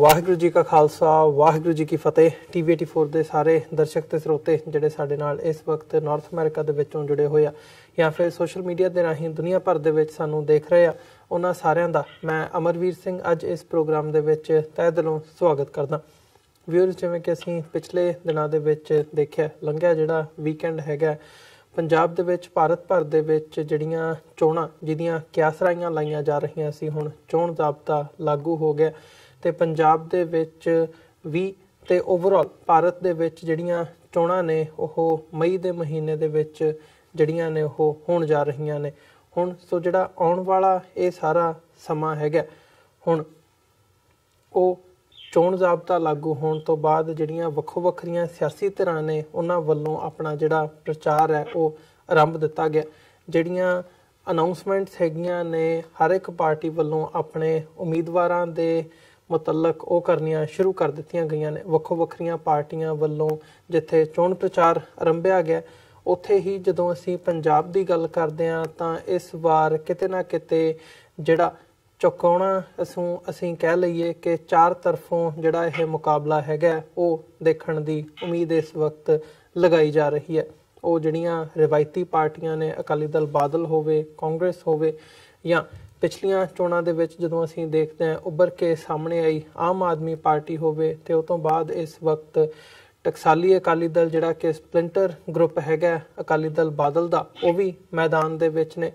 वाहिगुरू जी का खालसा वाहिगुरू जी की फतेह। TV 84 ਦੇ ਸਾਰੇ ਦਰਸ਼ਕ ਤੇ ਸਰੋਤੇ ਜਿਹੜੇ ਸਾਡੇ ਨਾਲ ਇਸ ਵਕਤ ਨਾਰਥ ਅਮਰੀਕਾ ਦੇ ਵਿੱਚੋਂ ਜੁੜੇ ਹੋਏ ਆ ਜਾਂ ਫਿਰ ਸੋਸ਼ਲ ਮੀਡੀਆ ਦੇ ਰਾਹੀਂ ਦੁਨੀਆ ਭਰ ਦੇ ਵਿੱਚ ਸਾਨੂੰ ਦੇਖ ਰਹੇ ਆ, ਉਹਨਾਂ ਸਾਰਿਆਂ ਦਾ ਮੈਂ ਅਮਰਵੀਰ ਸਿੰਘ ਅੱਜ ਇਸ ਪ੍ਰੋਗਰਾਮ ਦੇ ਵਿੱਚ ਤਹਿ ਦਿਲੋਂ ਸਵਾਗਤ ਕਰਦਾ। ਵਿਊਅਰਸ, ਜਿਵੇਂ ਕਿ ਅਸੀਂ ਪਿਛਲੇ ਦਿਨਾਂ ਦੇ ਵਿੱਚ ਦੇਖਿਆ ਲੰਘਿਆ ਜਿਹੜਾ ਵੀਕਐਂਡ ਹੈਗਾ ਪੰਜਾਬ ਦੇ ਵਿੱਚ ਭਾਰਤ ਭਰ ਦੇ ਵਿੱਚ ਜਿਹੜੀਆਂ ਚੋਣਾਂ ਜਿਹਦੀਆਂ ਕਿਆਸਰਾਈਆਂ ਲਾਈਆਂ ਜਾ ਰਹੀਆਂ ਸੀ, ਹੁਣ ਚੋਣ ਜ਼ਾਬਤਾ ਲਾਗੂ ਹੋ ਗਿਆ ਤੇ ਪੰਜਾਬ ਦੇ ਵਿੱਚ ਵੀ ਤੇ ਓਵਰਆਲ ਭਾਰਤ ਦੇ ਵਿੱਚ ਜਿਹੜੀਆਂ ਚੋਣਾਂ ਨੇ ਉਹ ਮਈ ਦੇ ਮਹੀਨੇ ਦੇ ਵਿੱਚ ਜਿਹੜੀਆਂ ਨੇ ਉਹ ਹੋਣ ਜਾ ਰਹੀਆਂ ਨੇ। ਹੁਣ ਸੋ ਜਿਹੜਾ ਆਉਣ ਵਾਲਾ ਇਹ ਸਾਰਾ ਸਮਾਂ ਹੈਗਾ, ਹੁਣ ਉਹ ਚੋਣ ਜ਼ਾਬਤਾ ਲਾਗੂ ਹੋਣ ਤੋਂ ਬਾਅਦ ਜਿਹੜੀਆਂ ਵੱਖੋ ਵੱਖਰੀਆਂ ਸਿਆਸੀ ਧਿਰਾਂ ਨੇ ਉਹਨਾਂ ਵੱਲੋਂ ਆਪਣਾ ਜਿਹੜਾ ਪ੍ਰਚਾਰ ਹੈ ਉਹ ਆਰੰਭ ਦਿੱਤਾ ਗਿਆ। ਜਿਹੜੀਆਂ ਅਨਾਉਂਸਮੈਂਟਸ ਹੈਗੀਆਂ ਨੇ ਹਰ ਇੱਕ ਪਾਰਟੀ ਵੱਲੋਂ ਆਪਣੇ ਉਮੀਦਵਾਰਾਂ ਦੇ ਮੁਤਲਕ ਉਹ ਕਰਨੀਆਂ ਸ਼ੁਰੂ ਕਰ ਦਿੱਤੀਆਂ ਗਈਆਂ ਨੇ। ਵੱਖੋ ਵੱਖਰੀਆਂ ਪਾਰਟੀਆਂ ਵੱਲੋਂ ਜਿੱਥੇ ਚੋਣ ਪ੍ਰਚਾਰ ਆਰੰਭਿਆ ਗਿਆ, ਉੱਥੇ ਹੀ ਜਦੋਂ ਅਸੀਂ ਪੰਜਾਬ ਦੀ ਗੱਲ ਕਰਦੇ ਹਾਂ ਤਾਂ ਇਸ ਵਾਰ ਕਿਤੇ ਨਾ ਕਿਤੇ ਜਿਹੜਾ ਚੁਕਾਉਣਾ ਅਸੀਂ ਕਹਿ ਲਈਏ ਕਿ ਚਾਰ ਤਰਫੋਂ ਜਿਹੜਾ ਇਹ ਮੁਕਾਬਲਾ ਹੈਗਾ ਉਹ ਦੇਖਣ ਦੀ ਉਮੀਦ ਇਸ ਵਕਤ ਲਗਾਈ ਜਾ ਰਹੀ ਹੈ। ਉਹ ਜਿਹੜੀਆਂ ਰਿਵਾਇਤੀ ਪਾਰਟੀਆਂ ਨੇ, ਅਕਾਲੀ ਦਲ ਬਾਦਲ ਹੋਵੇ, ਕਾਂਗਰਸ ਹੋਵੇ ਜਾਂ ਪਿਛਲੀਆਂ ਚੋਣਾਂ ਦੇ ਵਿੱਚ ਜਦੋਂ ਅਸੀਂ ਦੇਖਦੇ ਹਾਂ ਉੱਭਰ ਕੇ ਸਾਹਮਣੇ ਆਈ ਆਮ ਆਦਮੀ ਪਾਰਟੀ ਹੋਵੇ, ਤੇ ਉਹ ਤੋਂ ਬਾਅਦ ਇਸ ਵਕਤ ਟਕਸਾਲੀ ਅਕਾਲੀ ਦਲ ਜਿਹੜਾ ਕਿ ਸਪਲਿੰਟਰ ਗਰੁੱਪ ਹੈਗਾ ਅਕਾਲੀ ਦਲ ਬਾਦਲ ਦਾ, ਉਹ ਵੀ ਮੈਦਾਨ ਦੇ ਵਿੱਚ ਨੇ।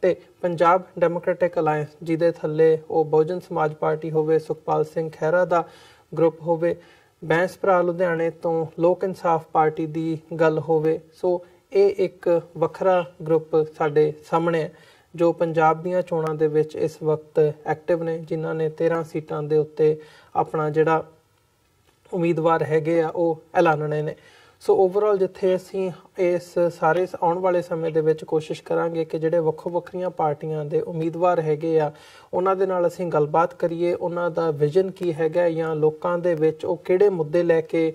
ਤੇ ਪੰਜਾਬ ਡੈਮੋਕ੍ਰੈਟਿਕ ਅਲਾਇੰਸ ਜਿਹਦੇ ਥੱਲੇ ਉਹ ਬਹੁਜਨ ਸਮਾਜ ਪਾਰਟੀ ਹੋਵੇ, ਸੁਖਪਾਲ ਸਿੰਘ ਖਹਿਰਾ ਦਾ ਗਰੁੱਪ ਹੋਵੇ, ਬੈਂਸ ਭਰਾ ਲੁਧਿਆਣੇ ਤੋਂ ਲੋਕ ਇਨਸਾਫ ਪਾਰਟੀ ਦੀ ਗੱਲ ਹੋਵੇ, ਸੋ ਇਹ ਇੱਕ ਵੱਖਰਾ ਗਰੁੱਪ ਸਾਡੇ ਸਾਹਮਣੇ ਹੈ ਜੋ ਪੰਜਾਬ ਦੀਆਂ ਚੋਣਾਂ ਦੇ ਵਿੱਚ ਇਸ ਵਕਤ ਐਕਟਿਵ ਨੇ, ਜਿਨ੍ਹਾਂ ਨੇ 13 ਸੀਟਾਂ ਦੇ ਉੱਤੇ ਆਪਣਾ ਜਿਹੜਾ ਉਮੀਦਵਾਰ ਹੈਗੇ ਆ ਉਹ ਐਲਾਨਣੇ ਨੇ। ਸੋ ਓਵਰਆਲ ਜਿੱਥੇ ਅਸੀਂ ਇਸ ਸਾਰੇ ਆਉਣ ਵਾਲੇ ਸਮੇਂ ਦੇ ਵਿੱਚ ਕੋਸ਼ਿਸ਼ ਕਰਾਂਗੇ ਕਿ ਜਿਹੜੇ ਵੱਖੋ ਵੱਖਰੀਆਂ ਪਾਰਟੀਆਂ ਦੇ ਉਮੀਦਵਾਰ ਹੈਗੇ ਆ ਉਹਨਾਂ ਦੇ ਨਾਲ ਅਸੀਂ ਗੱਲਬਾਤ ਕਰੀਏ, ਉਹਨਾਂ ਦਾ ਵਿਜ਼ਨ ਕੀ ਹੈਗਾ ਜਾਂ ਲੋਕਾਂ ਦੇ ਵਿੱਚ ਉਹ ਕਿਹੜੇ ਮੁੱਦੇ ਲੈ ਕੇ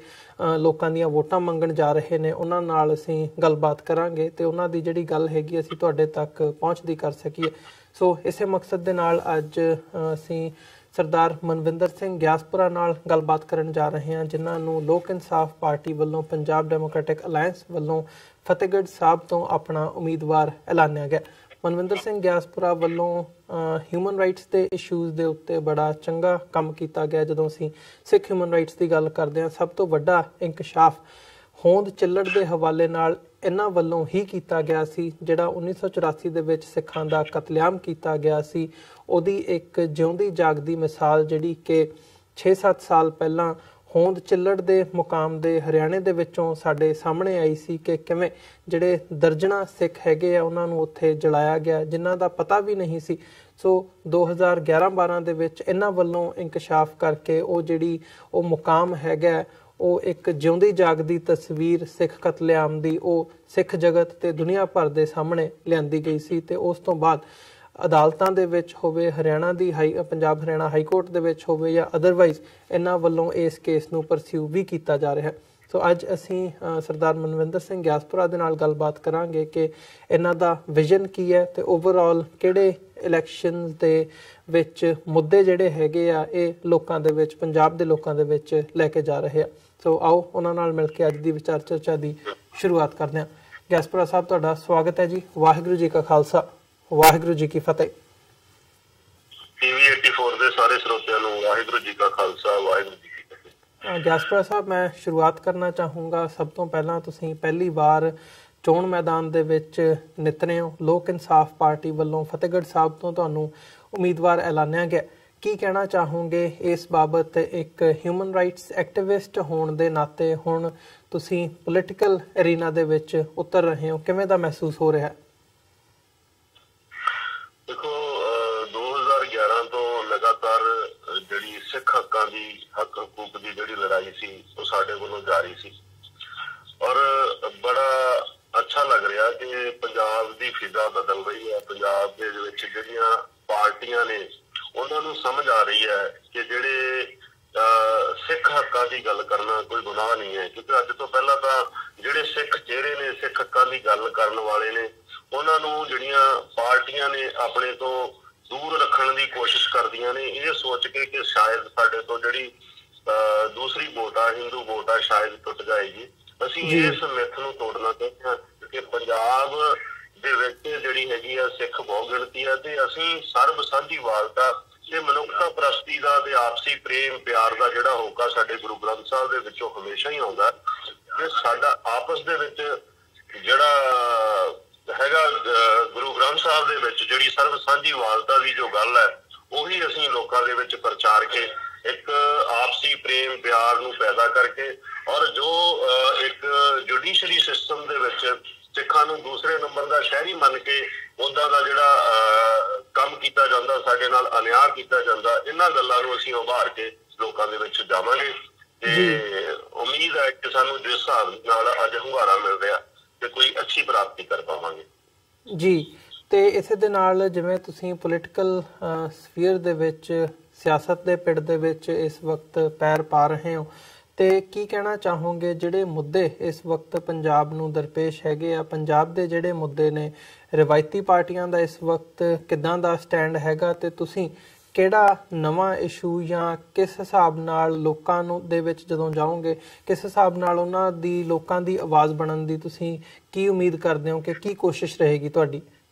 ਲੋਕਾਂ ਦੀਆਂ ਵੋਟਾਂ ਮੰਗਣ ਜਾ ਰਹੇ ਨੇ, ਉਹਨਾਂ ਨਾਲ ਅਸੀਂ ਗੱਲਬਾਤ ਕਰਾਂਗੇ ਤੇ ਉਹਨਾਂ ਦੀ ਜਿਹੜੀ ਗੱਲ ਹੈਗੀ ਅਸੀਂ ਤੁਹਾਡੇ ਤੱਕ ਪਹੁੰਚਦੀ ਕਰ ਸਕੀਏ। ਸੋ ਇਸੇ ਮਕਸਦ ਦੇ ਨਾਲ ਅੱਜ ਅਸੀਂ ਸਰਦਾਰ ਮਨਵਿੰਦਰ ਸਿੰਘ ਗਿਆਸਪੁਰਾ ਨਾਲ ਗੱਲਬਾਤ ਕਰਨ ਜਾ ਰਹੇ ਹਾਂ, ਜਿਨ੍ਹਾਂ ਨੂੰ ਲੋਕ ਇਨਸਾਫ ਪਾਰਟੀ ਵੱਲੋਂ ਪੰਜਾਬ ਡੈਮੋਕ੍ਰੈਟਿਕ ਅਲਾਇੰਸ ਵੱਲੋਂ ਫਤਿਹਗੜ੍ਹ ਸਾਹਿਬ ਤੋਂ ਆਪਣਾ ਉਮੀਦਵਾਰ ਐਲਾਨਿਆ ਗਿਆ। ਮਨਵਿੰਦਰ ਸਿੰਘ ਗਿਆਸਪੁਰਾ ਵੱਲੋਂ ਹਿਊਮਨ ਰਾਈਟਸ ਦੇ ਇਸ਼ੂਜ਼ ਦੇ ਉੱਤੇ ਬੜਾ ਚੰਗਾ ਕੰਮ ਕੀਤਾ ਗਿਆ। ਜਦੋਂ ਅਸੀਂ ਸਿੱਖ ਹਿਊਮਨ ਰਾਈਟਸ ਦੀ ਗੱਲ ਕਰਦੇ ਹਾਂ, ਸਭ ਤੋਂ ਵੱਡਾ ਇੰਕਸ਼ਾਫ ਹੋਂਦ ਚਿੱਲੜ ਦੇ ਹਵਾਲੇ ਨਾਲ ਇਹਨਾਂ ਵੱਲੋਂ ਹੀ ਕੀਤਾ ਗਿਆ ਸੀ। ਜਿਹੜਾ 1984 ਦੇ ਵਿੱਚ ਸਿੱਖਾਂ ਦਾ ਕਤਲੇਆਮ ਕੀਤਾ ਗਿਆ ਸੀ, ਉਹਦੀ ਇੱਕ ਜਿਉਂਦੀ ਜਾਗਦੀ ਮਿਸਾਲ ਜਿਹੜੀ ਕਿ 6-7 ਸਾਲ ਪਹਿਲਾਂ ਹੋਂਦ ਚਿੱਲੜ ਦੇ ਮੁਕਾਮ ਦੇ ਹਰਿਆਣੇ ਦੇ ਵਿੱਚੋਂ ਸਾਡੇ ਸਾਹਮਣੇ ਆਈ ਸੀ ਕਿ ਕਿਵੇਂ ਜਿਹੜੇ ਦਰਜਨਾਂ ਸਿੱਖ ਹੈਗੇ ਆ ਉਹਨਾਂ ਨੂੰ ਉੱਥੇ ਜਲਾਇਆ ਗਿਆ, ਜਿਨ੍ਹਾਂ ਦਾ ਪਤਾ ਵੀ ਨਹੀਂ ਸੀ। ਸੋ 2011-12 ਦੇ ਵਿੱਚ ਇਹਨਾਂ ਵੱਲੋਂ ਇੰਕਸ਼ਾਫ ਕਰਕੇ ਉਹ ਜਿਹੜੀ ਉਹ ਮੁਕਾਮ ਹੈਗਾ ਉਹ ਇੱਕ ਜਿਉਂਦੀ ਜਾਗਦੀ ਤਸਵੀਰ ਸਿੱਖ ਕਤਲੇਆਮ ਦੀ ਉਹ ਸਿੱਖ ਜਗਤ ਤੇ ਦੁਨੀਆ ਭਰ ਦੇ ਸਾਹਮਣੇ ਲਿਆਂਦੀ ਗਈ ਸੀ। ਤੇ ਉਸ ਤੋਂ ਬਾਅਦ ਅਦਾਲਤਾਂ ਦੇ ਵਿੱਚ ਹੋਵੇ, ਹਰਿਆਣਾ ਦੀ ਪੰਜਾਬ ਹਰਿਆਣਾ ਹਾਈ ਕੋਰਟ ਦੇ ਵਿੱਚ ਹੋਵੇ ਜਾਂ ਅਦਰਵਾਈਜ਼ ਇਹਨਾਂ ਵੱਲੋਂ ਇਸ ਕੇਸ ਨੂੰ ਪਰਸਿਊ ਵੀ ਕੀਤਾ ਜਾ ਰਿਹਾ ਹੈ। ਸੋ ਅੱਜ ਅਸੀਂ ਸਰਦਾਰ ਮਨਵਿੰਦਰ ਸਿੰਘ ਗਿਆਸਪੁਰਾ ਦੇ ਨਾਲ ਗੱਲਬਾਤ ਕਰਾਂਗੇ ਕਿ ਇਹਨਾਂ ਦਾ ਵਿਜ਼ਨ ਕੀ ਹੈ ਤੇ ਓਵਰਆਲ ਕਿਹੜੇ ਇਲੈਕਸ਼ਨ ਦੇ ਵਿੱਚ ਮੁੱਦੇ ਜਿਹੜੇ ਹੈਗੇ ਆ ਇਹ ਲੋਕਾਂ ਦੇ ਵਿੱਚ, ਪੰਜਾਬ ਦੇ ਲੋਕਾਂ ਦੇ ਵਿੱਚ ਲੈ ਕੇ ਜਾ ਰਹੇ ਆ। ਸੋ ਆਓ ਉਹਨਾਂ ਨਾਲ ਮਿਲ ਕੇ ਅੱਜ ਦੀ ਵਿਚਾਰ ਚਰਚਾ ਦੀ ਸ਼ੁਰੂਆਤ ਕਰਦੇ ਹਾਂ। ਗਿਆਸਪੁਰਾ ਸਾਹਿਬ, ਤੁਹਾਡਾ ਸਵਾਗਤ ਹੈ ਜੀ। ਵਾਹਿਗੁਰੂ ਜੀ ਕਾ ਖਾਲਸਾ ਵਾਹਿਗੁਰੂ ਜੀ ਕੀ ਫਤਿਹ। TV 84 ਦੇ ਸਾਰੇ ਸਰੋਤਿਆਂ ਨੂੰ ਵਾਹਿਗੁਰੂ ਜੀ ਕਾ ਖਾਲਸਾ ਵਾਹਿਗੁਰੂ ਜੀ ਕੀ ਫਤਿਹ। ਗਿਆਸਪੁਰਾ ਸਾਹਿਬ, ਮੈਂ ਸ਼ੁਰੂਆਤ ਕਰਨਾ ਚਾਹੂੰਗਾ ਸਭ ਤੋਂ ਪਹਿਲਾਂ ਤੁਸੀਂ ਪਹਿਲੀ ਵਾਰ ਚੋਣ ਮੈਦਾਨ ਦੇ ਵਿੱਚ ਨਿਤਰੇ ਹੋ, ਲੋਕ ਇਨਸਾਫ ਪਾਰਟੀ ਵੱਲੋਂ ਫਤਿਹਗੜ੍ਹ ਸਾਹਿਬ ਤੋਂ ਤੁਹਾਨੂੰ ਉਮੀਦਵਾਰ ਐਲਾਨਿਆ ਗਿਆ। ਕੀ ਕਹਿਣਾ ਚਾਹੋਗੇ ਇਸ ਬਾਬਤ? ਇੱਕ ਹਿਊਮਨ ਰਾਈਟਸ ਐਕਟਿਵਿਸਟ ਹੋਣ ਦੇ ਨਾਤੇ ਹੁਣ ਤੁਸੀਂ ਪੋਲੀਟੀਕਲ ਅਰੀਨਾ ਦੇ ਵਿੱਚ ਉਤਰ ਰਹੇ ਹੋ, ਕਿਵੇਂ ਦਾ ਮਹਿਸੂਸ ਹੋ ਰਿਹਾ? ਦੇਖੋ, 2011 ਤੋਂ ਲਗਾਤਾਰ ਜਿਹੜੀ ਸਿੱਖ ਹੱਕਾਂ ਦੀ ਹੱਕ ਹਕੂਕ ਦੀ ਜਿਹੜੀ ਲੜਾਈ ਸੀ ਉਹ ਸਾਡੇ ਵੱਲੋਂ ਜਾਰੀ ਸੀ ਔਰ ਬੜਾ ਅੱਛਾ ਲੱਗ ਰਿਹਾ ਕਿ ਪੰਜਾਬ ਦੀ ਫਿਜ਼ਾ ਬਦਲ ਰਹੀ ਹੈ। ਪੰਜਾਬ ਦੇ ਵਿੱਚ ਜਿਹੜੀਆਂ ਪਾਰਟੀਆਂ ਨੇ ਉਹਨਾਂ ਨੂੰ ਸਮਝ ਆ ਰਹੀ ਹੈ ਕਿ ਜਿਹੜੇ ਸਿੱਖ ਹੱਕਾਂ ਦੀ ਗੱਲ ਕਰਨਾ ਕੋਈ ਗੁਨਾਹ ਨਹੀਂ ਹੈ, ਕਿਉਂਕਿ ਅੱਜ ਤੋਂ ਪਹਿਲਾਂ ਤਾਂ ਜਿਹੜੇ ਸਿੱਖ ਚਿਹਰੇ ਨੇ, ਸਿੱਖ ਹੱਕਾਂ ਦੀ ਗੱਲ ਕਰਨ ਵਾਲੇ ਨੇ, ਉਹਨਾਂ ਨੂੰ ਜਿਹੜੀਆਂ ਪਾਰਟੀਆਂ ਨੇ ਆਪਣੇ ਤੋਂ दूर रखने की कोशिश करदियां ने, ये सोच के कि शायद साडे तो जिहड़ी दूसरी वोट आ, हिंदू वोट आ, शायद टुट जाएगी। ਅਸੀਂ ਇਸ ਮਿੱਥ ਨੂੰ ਤੋੜਨਾ ਚਾਹੁੰਦੇ ਹਾਂ ਕਿ ਪੰਜਾਬ ਦੇ ਵਿੱਚ ਜਿਹੜੀ ਹੈਗੀ ਆ ਸਿੱਖ ਬਹੁ ਗਿਣਤੀ ਆ ਤੇ ਅਸੀਂ ਸਰਬ ਸਾਂਝੀਵਾਲਤਾ ਤੇ ਮਨੁੱਖਤਾ ਪ੍ਰਸਤੀ ਦਾ ਤੇ ਆਪਸੀ ਪ੍ਰੇਮ ਪਿਆਰ ਦਾ ਜਿਹੜਾ ਹੋਕਾ ਸਾਡੇ ਗੁਰੂ ਗ੍ਰੰਥ ਸਾਹਿਬ ਦੇ ਵਿੱਚੋਂ ਹਮੇਸ਼ਾ ਹੀ ਆਉਂਦਾ ਕਿ ਸਾਡਾ ਆਪਸ ਦੇ ਵਿੱਚ ਜਿਹੜਾ ਹੈਗਾ ਗੁਰੂ ਗ੍ਰੰਥ ਸਾਹਿਬ ਦੇ ਵਿੱਚ ਜਿਹੜੀ ਸਰਬ ਸਾਂਝੀਵਾਲਤਾ ਦੀ ਜੋ ਗੱਲ ਹੈ ਉਹੀ ਅਸੀਂ ਲੋਕਾਂ ਦੇ ਵਿੱਚ ਪ੍ਰਚਾਰ ਕੇ एक आपसी प्रेम प्यार नूं पैदा करके और जो एक जुडिशरी सिस्टम दे विच सिखां नूं दूसरे नंबर का शहरी मन के उदां दा जिहड़ा काम कीता जांदा, साडे नाल अन्याय कीता जांदा, इन्हां गल्लां नूं असीं उभार के लोकां दे विच जावांगे ते उम्मीद है कि सानूं जिस हिसाब नाल अज हुंगारा मिल रिहा ते कोई अच्छी प्राप्ति कर पावांगे जी। ਤੇ ਇਸੇ ਦੇ ਨਾਲ ਜਿਵੇਂ ਤੁਸੀਂ ਪੋਲੀਟੀਕਲ ਸਫੀਅਰ ਦੇ ਵਿੱਚ ਸਿਆਸਤ ਦੇ ਪਿੜ ਦੇ ਵਿੱਚ ਇਸ ਵਕਤ ਪੈਰ ਪਾ ਰਹੇ ਹੋ ਤੇ ਕੀ ਕਹਿਣਾ ਚਾਹੋਗੇ ਜਿਹੜੇ ਮੁੱਦੇ ਇਸ ਵਕਤ ਪੰਜਾਬ ਨੂੰ ਦਰਪੇਸ਼ ਹੈਗੇ ਆ, ਪੰਜਾਬ ਦੇ ਜਿਹੜੇ ਮੁੱਦੇ ਨੇ, ਰਵਾਇਤੀ ਪਾਰਟੀਆਂ ਦਾ ਇਸ ਵਕਤ ਕਿੱਦਾਂ ਦਾ ਸਟੈਂਡ ਹੈਗਾ ਤੇ ਤੁਸੀਂ ਕਿਹੜਾ ਨਵਾਂ ਇਸ਼ੂ ਜਾਂ ਕਿਸ ਹਿਸਾਬ ਨਾਲ ਲੋਕਾਂ ਨੂੰ ਦੇ ਵਿੱਚ ਜਦੋਂ ਜਾਓਗੇ ਕਿਸ ਹਿਸਾਬ ਨਾਲ ਉਹਨਾਂ ਦੀ ਲੋਕਾਂ ਦੀ ਆਵਾਜ਼ ਬਣਨ ਦੀ ਤੁਸੀਂ ਕੀ ਉਮੀਦ ਕਰਦੇ ਹੋ ਕਿ ਕੀ ਕੋਸ਼ਿਸ਼ ਰਹੇਗੀ ਤੁਹਾਡੀ?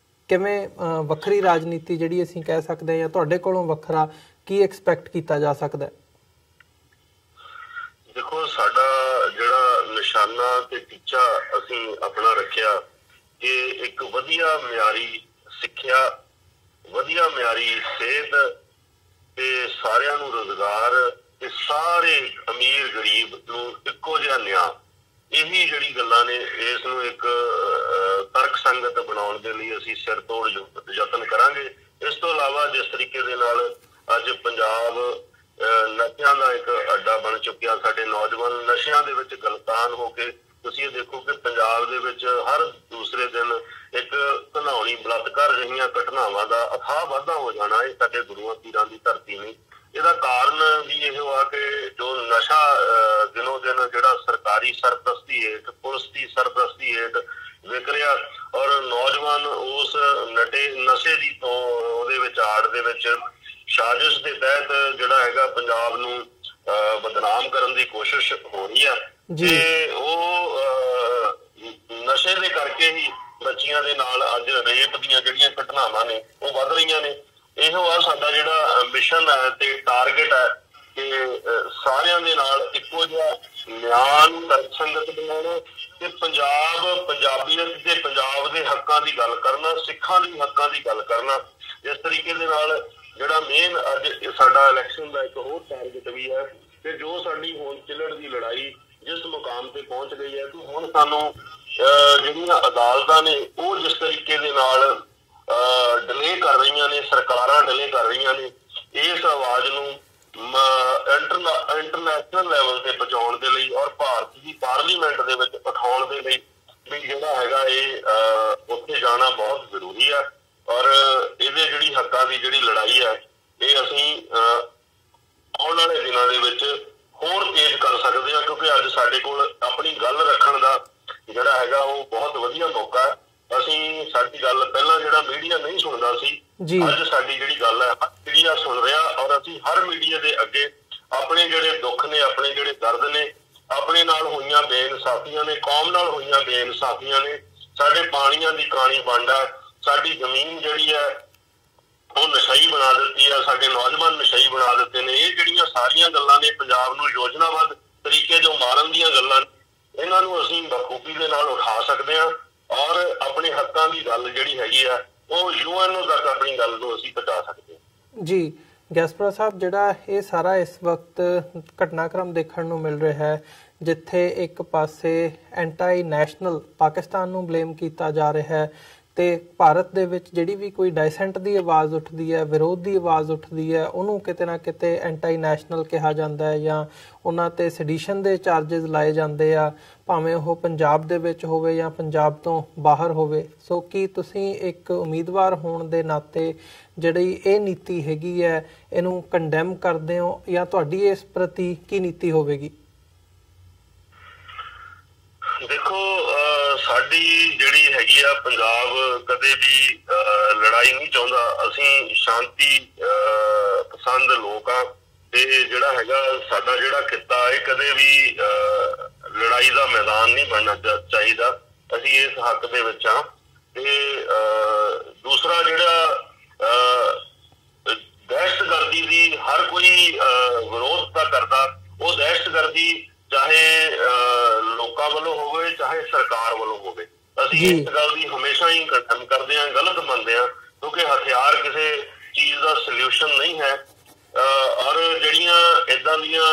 ਕਿਵੇਂ ਵੱਖਰੀ ਰਾਜਨੀਤੀ ਜਿਹੜੀ ਅਸੀਂ ਕਹਿ ਸਕਦੇ ਹਾਂ ਤੁਹਾਡੇ ਕੋਲੋਂ ਵੱਖਰਾ ਕੀ ਐਕਸਪੈਕਟ ਕੀਤਾ ਜਾ ਸਕਦਾ? ਦੇਖੋ ਸਾਡਾ ਜਿਹੜਾ ਨਿਸ਼ਾਨਾ ਤੇ ਟੀਚਾ ਅਸੀਂ ਆਪਣਾ ਰੱਖਿਆ ਕਿ ਇੱਕ ਵਧੀਆ ਮਿਆਰੀ ਸਿੱਖਿਆ, ਵਧੀਆ ਮਿਆਰੀ ਸਿਹਤ ਤੇ ਸਾਰਿਆਂ ਨੂੰ ਰੁਜ਼ਗਾਰ ਤੇ ਸਾਰੇ ਅਮੀਰ ਗਰੀਬ ਨੂੰ ਇੱਕੋ ਜਿਹਾ ਨਿਆਂ, ਇਹੀ ਜਿਹੜੀ ਗੱਲਾਂ ਨੇ ਇਸ ਨੂੰ ਇੱਕ ਤਰਕ ਸੰਗਤ ਬਣਾਉਣ ਦੇ ਲਈ ਅਸੀਂ ਸਿਰ ਤੋੜ ਯਤਨ ਕਰਾਂਗੇ। ਇਸ ਤੋਂ ਇਲਾਵਾ ਜਿਸ ਤਰੀਕੇ ਦੇ ਨਾਲ ਅੱਜ ਪੰਜਾਬ ਨਸ਼ਿਆਂ ਦਾ ਇੱਕ ਅੱਡਾ ਬਣ ਚੁੱਕਿਆ, ਸਾਡੇ ਨੌਜਵਾਨ ਨਸ਼ਿਆਂ ਦੇ ਵਿੱਚ ਗਲਤਾਨ ਹੋ ਕੇ ਤੁਸੀਂ ਇਹ ਦੇਖੋ ਕਿ ਪੰਜਾਬ ਦੇ ਵਿੱਚ ਹਰ ਦੂਸਰੇ ਦਿਨ ਇੱਕ ਘਿਨਾਉਣੀ ਬਲਾਤਕਾਰ ਰਹੀਆਂ ਘਟਨਾਵਾਂ ਦਾ ਅਥਾਹ ਵਾਧਾ ਹੋ ਜਾਣਾ, ਇਹ ਸਾਡੇ ਗੁਰੂਆਂ ਪੀਰਾਂ ਦੀ ਧਰਤੀ ਨਹੀਂ। ਇਹਦਾ ਕਾਰਨ ਵੀ ਇਹੋ ਆ ਕਿ ਜੋ ਨਸ਼ਾ ਦਿਨੋਂ ਦਿਨ ਜਿਹੜਾ ਸਰਕਾਰੀ ਸਰਪ੍ਰਸਤੀ ਹੇਠ, ਪੁਲਿਸ ਦੀ ਸਰਪ੍ਰਸਤੀ ਹੇਠ ਵਿਕ ਰਿਹਾ ਔਰ ਨੌਜਵਾਨ ਉਸ ਨਸ਼ੇ ਦੀ ਤੋਂ ਉਹਦੇ ਵਿੱਚ ਆੜ ਦੇ ਵਿੱਚ ਸਾਜ਼ਿਸ਼ ਦੇ ਤਹਿਤ ਜਿਹੜਾ ਹੈਗਾ ਪੰਜਾਬ ਨੂੰ ਬਦਨਾਮ ਕਰਨ ਦੀ ਕੋਸ਼ਿਸ਼ ਹੋ ਰਹੀ ਹੈ ਤੇ ਉਹ ਨਸ਼ੇ ਦੇ ਕਰਕੇ ਹੀ ਬੱਚੀਆਂ ਦੇ ਨਾਲ ਅੱਜ ਰੇਪ ਦੀਆਂ ਜਿਹੜੀਆਂ ਘਟਨਾਵਾਂ ਨੇ ਉਹ ਵੱਧ ਰਹੀਆਂ ਨੇ। ਇਹੋ ਆ ਸਾਡਾ ਜਿਹੜਾ ਮਿਸ਼ਨ ਹੈ ਤੇ ਟਾਰਗੇਟ ਹੈ ਕਿ ਸਾਰਿਆਂ ਦੇ ਨਾਲ ਇੱਕੋ ਜਿਹਾ ਨਿਆਂ ਨੂੰ ਤਰਕਸੰਗਤ ਬਣਾਉਣਾ ਤੇ ਪੰਜਾਬ, ਪੰਜਾਬੀਅਤ ਤੇ ਪੰਜਾਬ ਦੇ ਹੱਕਾਂ ਦੀ ਗੱਲ ਕਰਨਾ, ਸਿੱਖਾਂ ਦੇ ਹੱਕਾਂ ਦੀ ਗੱਲ ਕਰਨਾ। ਜਿਸ ਤਰੀਕੇ ਦੇ ਨਾਲ ਜਿਹੜਾ ਮੇਨ ਅੱਜ ਸਾਡਾ ਇਲੈਕਸ਼ਨ ਦਾ ਇੱਕ ਹੋਰ ਟਾਰਗੇਟ ਵੀ ਹੈ ਕਿ ਜੋ ਸਾਡੀ ਹੁਣ ਚਿੱਲੜ ਦੀ ਲੜਾਈ ਜਿਸ ਮੁਕਾਮ ਤੇ ਪਹੁੰਚ ਗਈ ਹੈ ਕਿ ਹੁਣ ਸਾਨੂੰ ਜਿਹੜੀਆਂ ਅਦਾਲਤਾਂ ਨੇ ਉਹ ਜਿਸ ਤਰੀਕੇ ਦੇ ਨਾਲ ਡਿਲੇ ਕਰ ਰਹੀਆਂ ਨੇ, ਸਰਕਾਰਾਂ ਡਿਲੇ ਕਰ ਰਹੀਆਂ ਨੇ, ਇਸ ਆਵਾਜ਼ ਨੂੰ ਇੰਟਰਨੈਸ਼ਨਲ ਲੈਵਲ ਤੇ ਪਹੁੰਚਾਉਣ ਦੇ ਲਈ ਔਰ ਭਾਰਤ ਦੀ ਪਾਰਲੀਮੈਂਟ ਦੇ ਵਿੱਚ ਉਠਾਉਣ ਦੇ ਲਈ ਵੀ ਜਿਹੜਾ ਹੈਗਾ ਇਹ ਉੱਥੇ ਜਾਣਾ ਬਹੁਤ ਜ਼ਰੂਰੀ ਹੈ ਔਰ ਇਹਦੇ ਜਿਹੜੀ ਹੱਕਾਂ ਦੀ ਜਿਹੜੀ ਲੜਾਈ ਹੈ ਇਹ ਅਸੀਂ ਆਉਣ ਵਾਲੇ ਦਿਨਾਂ ਦੇ ਵਿੱਚ ਹੋਰ ਤੇਜ਼ ਕਰ ਸਕਦੇ ਹਾਂ ਕਿਉਂਕਿ ਅੱਜ ਸਾਡੇ ਕੋਲ ਆਪਣੀ ਗੱਲ ਰੱਖਣ ਦਾ ਜਿਹੜਾ ਹੈਗਾ ਉਹ ਬਹੁਤ ਵਧੀਆ ਮੌਕਾ ਹੈ। ਅਸੀਂ ਸਾਡੀ ਗੱਲ ਪਹਿਲਾਂ ਜਿਹੜਾ ਮੀਡੀਆ ਨਹੀਂ ਸੁਣਦਾ ਸੀ, ਅੱਜ ਸਾਡੀ ਜਿਹੜੀ ਗੱਲ ਹੈ ਮੀਡੀਆ ਸੁਣ ਰਿਹਾ ਔਰ ਅਸੀਂ ਹਰ ਮੀਡੀਆ ਦੇ ਅੱਗੇ ਆਪਣੇ ਜਿਹੜੇ ਦੁੱਖ ਨੇ, ਆਪਣੇ ਜਿਹੜੇ ਦਰਦ ਨੇ, ਆਪਣੇ ਨਾਲ ਹੋਈਆਂ ਬੇਇਨਸਾਫੀਆਂ ਨੇ, ਕੌਮ ਨਾਲ ਹੋਈਆਂ ਬੇਇਨਸਾਫੀਆਂ ਨੇ, ਸਾਡੇ ਪਾਣੀਆਂ ਦੀ ਕਾਣੀ ਵੰਡ ਹੈ, ਸਾਡੀ ਜ਼ਮੀਨ ਜਿਹੜੀ ਹੈ ਉਹ ਨਸ਼ਈ ਬਣਾ ਦਿੱਤੀ ਹੈ, ਸਾਡੇ ਨੌਜਵਾਨ ਨਸ਼ਈ ਬਣਾ ਦਿੱਤੇ ਨੇ, ਇਹ ਜਿਹੜੀਆਂ ਸਾਰੀਆਂ ਗੱਲਾਂ ਨੇ ਪੰਜਾਬ ਨੂੰ ਯੋਜਨਾਬੱਧ ਤਰੀਕੇ ਜੋ ਮਾਰਨ ਦੀਆਂ ਗੱਲਾਂ ਇਹਨਾਂ ਨੂੰ ਅਸੀਂ ਬਖੂਬੀ ਦੇ ਨਾਲ ਉਠਾ ਸਕਦੇ ਹਾਂ ਔਰ ਆਪਣੇ ਹੱਕਾਂ ਦੀ ਗੱਲ ਜਿਹੜੀ ਹੈਗੀ ਆ ਉਹ ਯੂਐਨਓ ਤੱਕ ਆਪਣੀ ਗੱਲ ਨੂੰ ਅਸੀਂ ਪਹੁੰਚਾ ਸਕਦੇ ਹਾਂ। ਜੀ ਗੈਸਪਰਾ ਸਾਹਿਬ, ਜਿਹੜਾ ਇਹ ਸਾਰਾ ਇਸ ਵਕਤ ਘਟਨਾਕ੍ਰਮ ਦੇਖਣ ਨੂੰ ਮਿਲ ਰਿਹਾ ਹੈ ਜਿੱਥੇ ਇੱਕ ਪਾਸੇ ਐਂਟੀ ਨੈਸ਼ਨਲ ਪਾਕਿਸਤਾਨ ਨੂੰ ਬਲੇਮ ਕੀਤਾ ਜਾ ਰਿਹਾ ਹੈ ਤੇ ਭਾਰਤ ਦੇ ਵਿੱਚ ਜਿਹੜੀ ਵੀ ਕੋਈ ਡਾਇਸੈਂਟ ਦੀ ਆਵਾਜ਼ ਉੱਠਦੀ ਹੈ, ਵਿਰੋਧ ਦੀ ਆਵਾਜ਼ ਉੱਠਦੀ ਹੈ, ਉਹਨੂੰ ਕਿਤੇ ਨਾ ਕਿਤੇ ਐਂਟੀ ਨੈਸ਼ਨਲ ਕਿਹਾ ਜਾਂਦਾ ਹੈ ਜਾਂ ਉਹਨਾਂ ਤੇ ਸੈਡੀਸ਼ਨ ਦੇ ਚਾਰजेस ਲਾਏ ਜਾਂਦੇ ਆ, ਭਾਵੇਂ ਉਹ ਪੰਜਾਬ ਦੇ ਵਿੱਚ ਹੋਵੇ ਜਾਂ ਪੰਜਾਬ ਤੋਂ ਬਾਹਰ ਹੋਵੇ। ਸੋ ਕੀ ਤੁਸੀਂ ਇੱਕ ਉਮੀਦਵਾਰ ਹੋਣ ਦੇ ਨਾਤੇ ਜਿਹੜੀ ਇਹ ਨੀਤੀ ਹੈਗੀ ਹੈ ਇਹਨੂੰ ਕੰਡੈਮ ਕਰਦੇ ਹੋ ਜਾਂ ਤੁਹਾਡੀ ਇਸ ਪ੍ਰਤੀ ਕੀ ਨੀਤੀ ਹੋਵੇਗੀ? ਦੇਖੋ ਸਾਡੀ ਜਿਹੜੀ ਹੈਗੀ ਆ, ਪੰਜਾਬ ਕਦੇ ਵੀ ਲੜਾਈ ਨਹੀਂ ਚਾਹੁੰਦਾ। ਅਸੀਂ ਸ਼ਾਂਤੀ ਪਸੰਦ ਲੋਕ ਆ ਤੇ ਜਿਹੜਾ ਹੈਗਾ ਸਾਡਾ ਜਿਹੜਾ ਖਿੱਤਾ ਇਹ ਕਦੇ ਵੀ ਲੜਾਈ ਦਾ ਮੈਦਾਨ ਨਹੀਂ ਬਣਨਾ ਚਾਹੀਦਾ। ਅਸੀਂ ਇਸ ਹੱਕ ਦੇ ਵਿੱਚ ਆ। ਤੇ ਦੂਸਰਾ ਜਿਹੜਾ ਦਹਿਸ਼ਤਗਰਦੀ ਦੀ ਹਰ ਕੋਈ ਵਿਰੋਧ ਤਾਂ ਕਰਦਾ, ਉਹ ਦਹਿਸ਼ਤਗਰਦੀ ਚਾਹੇ ਲੋਕਾਂ ਵੱਲੋਂ ਹੋਵੇ ਚਾਹੇ ਸਰਕਾਰ ਵੱਲੋਂ ਹੋਵੇ। ਅਸੀਂ ਇਸ ਗੱਲ ਦੀ ਹਮੇਸ਼ਾ ਹੀ ਕੰਡੈਮ ਕਰਦੇ ਹਾਂ, ਗਲਤ ਮੰਨਦੇ ਹਾਂ, ਕਿਉਂਕਿ ਹਥਿਆਰ ਕਿਸੇ ਚੀਜ਼ ਦਾ ਸੋਲਿਊਸ਼ਨ ਨਹੀਂ ਹੈ। ਔਰ ਜਿਹੜੀਆਂ ਏਦਾਂ ਦੀਆਂ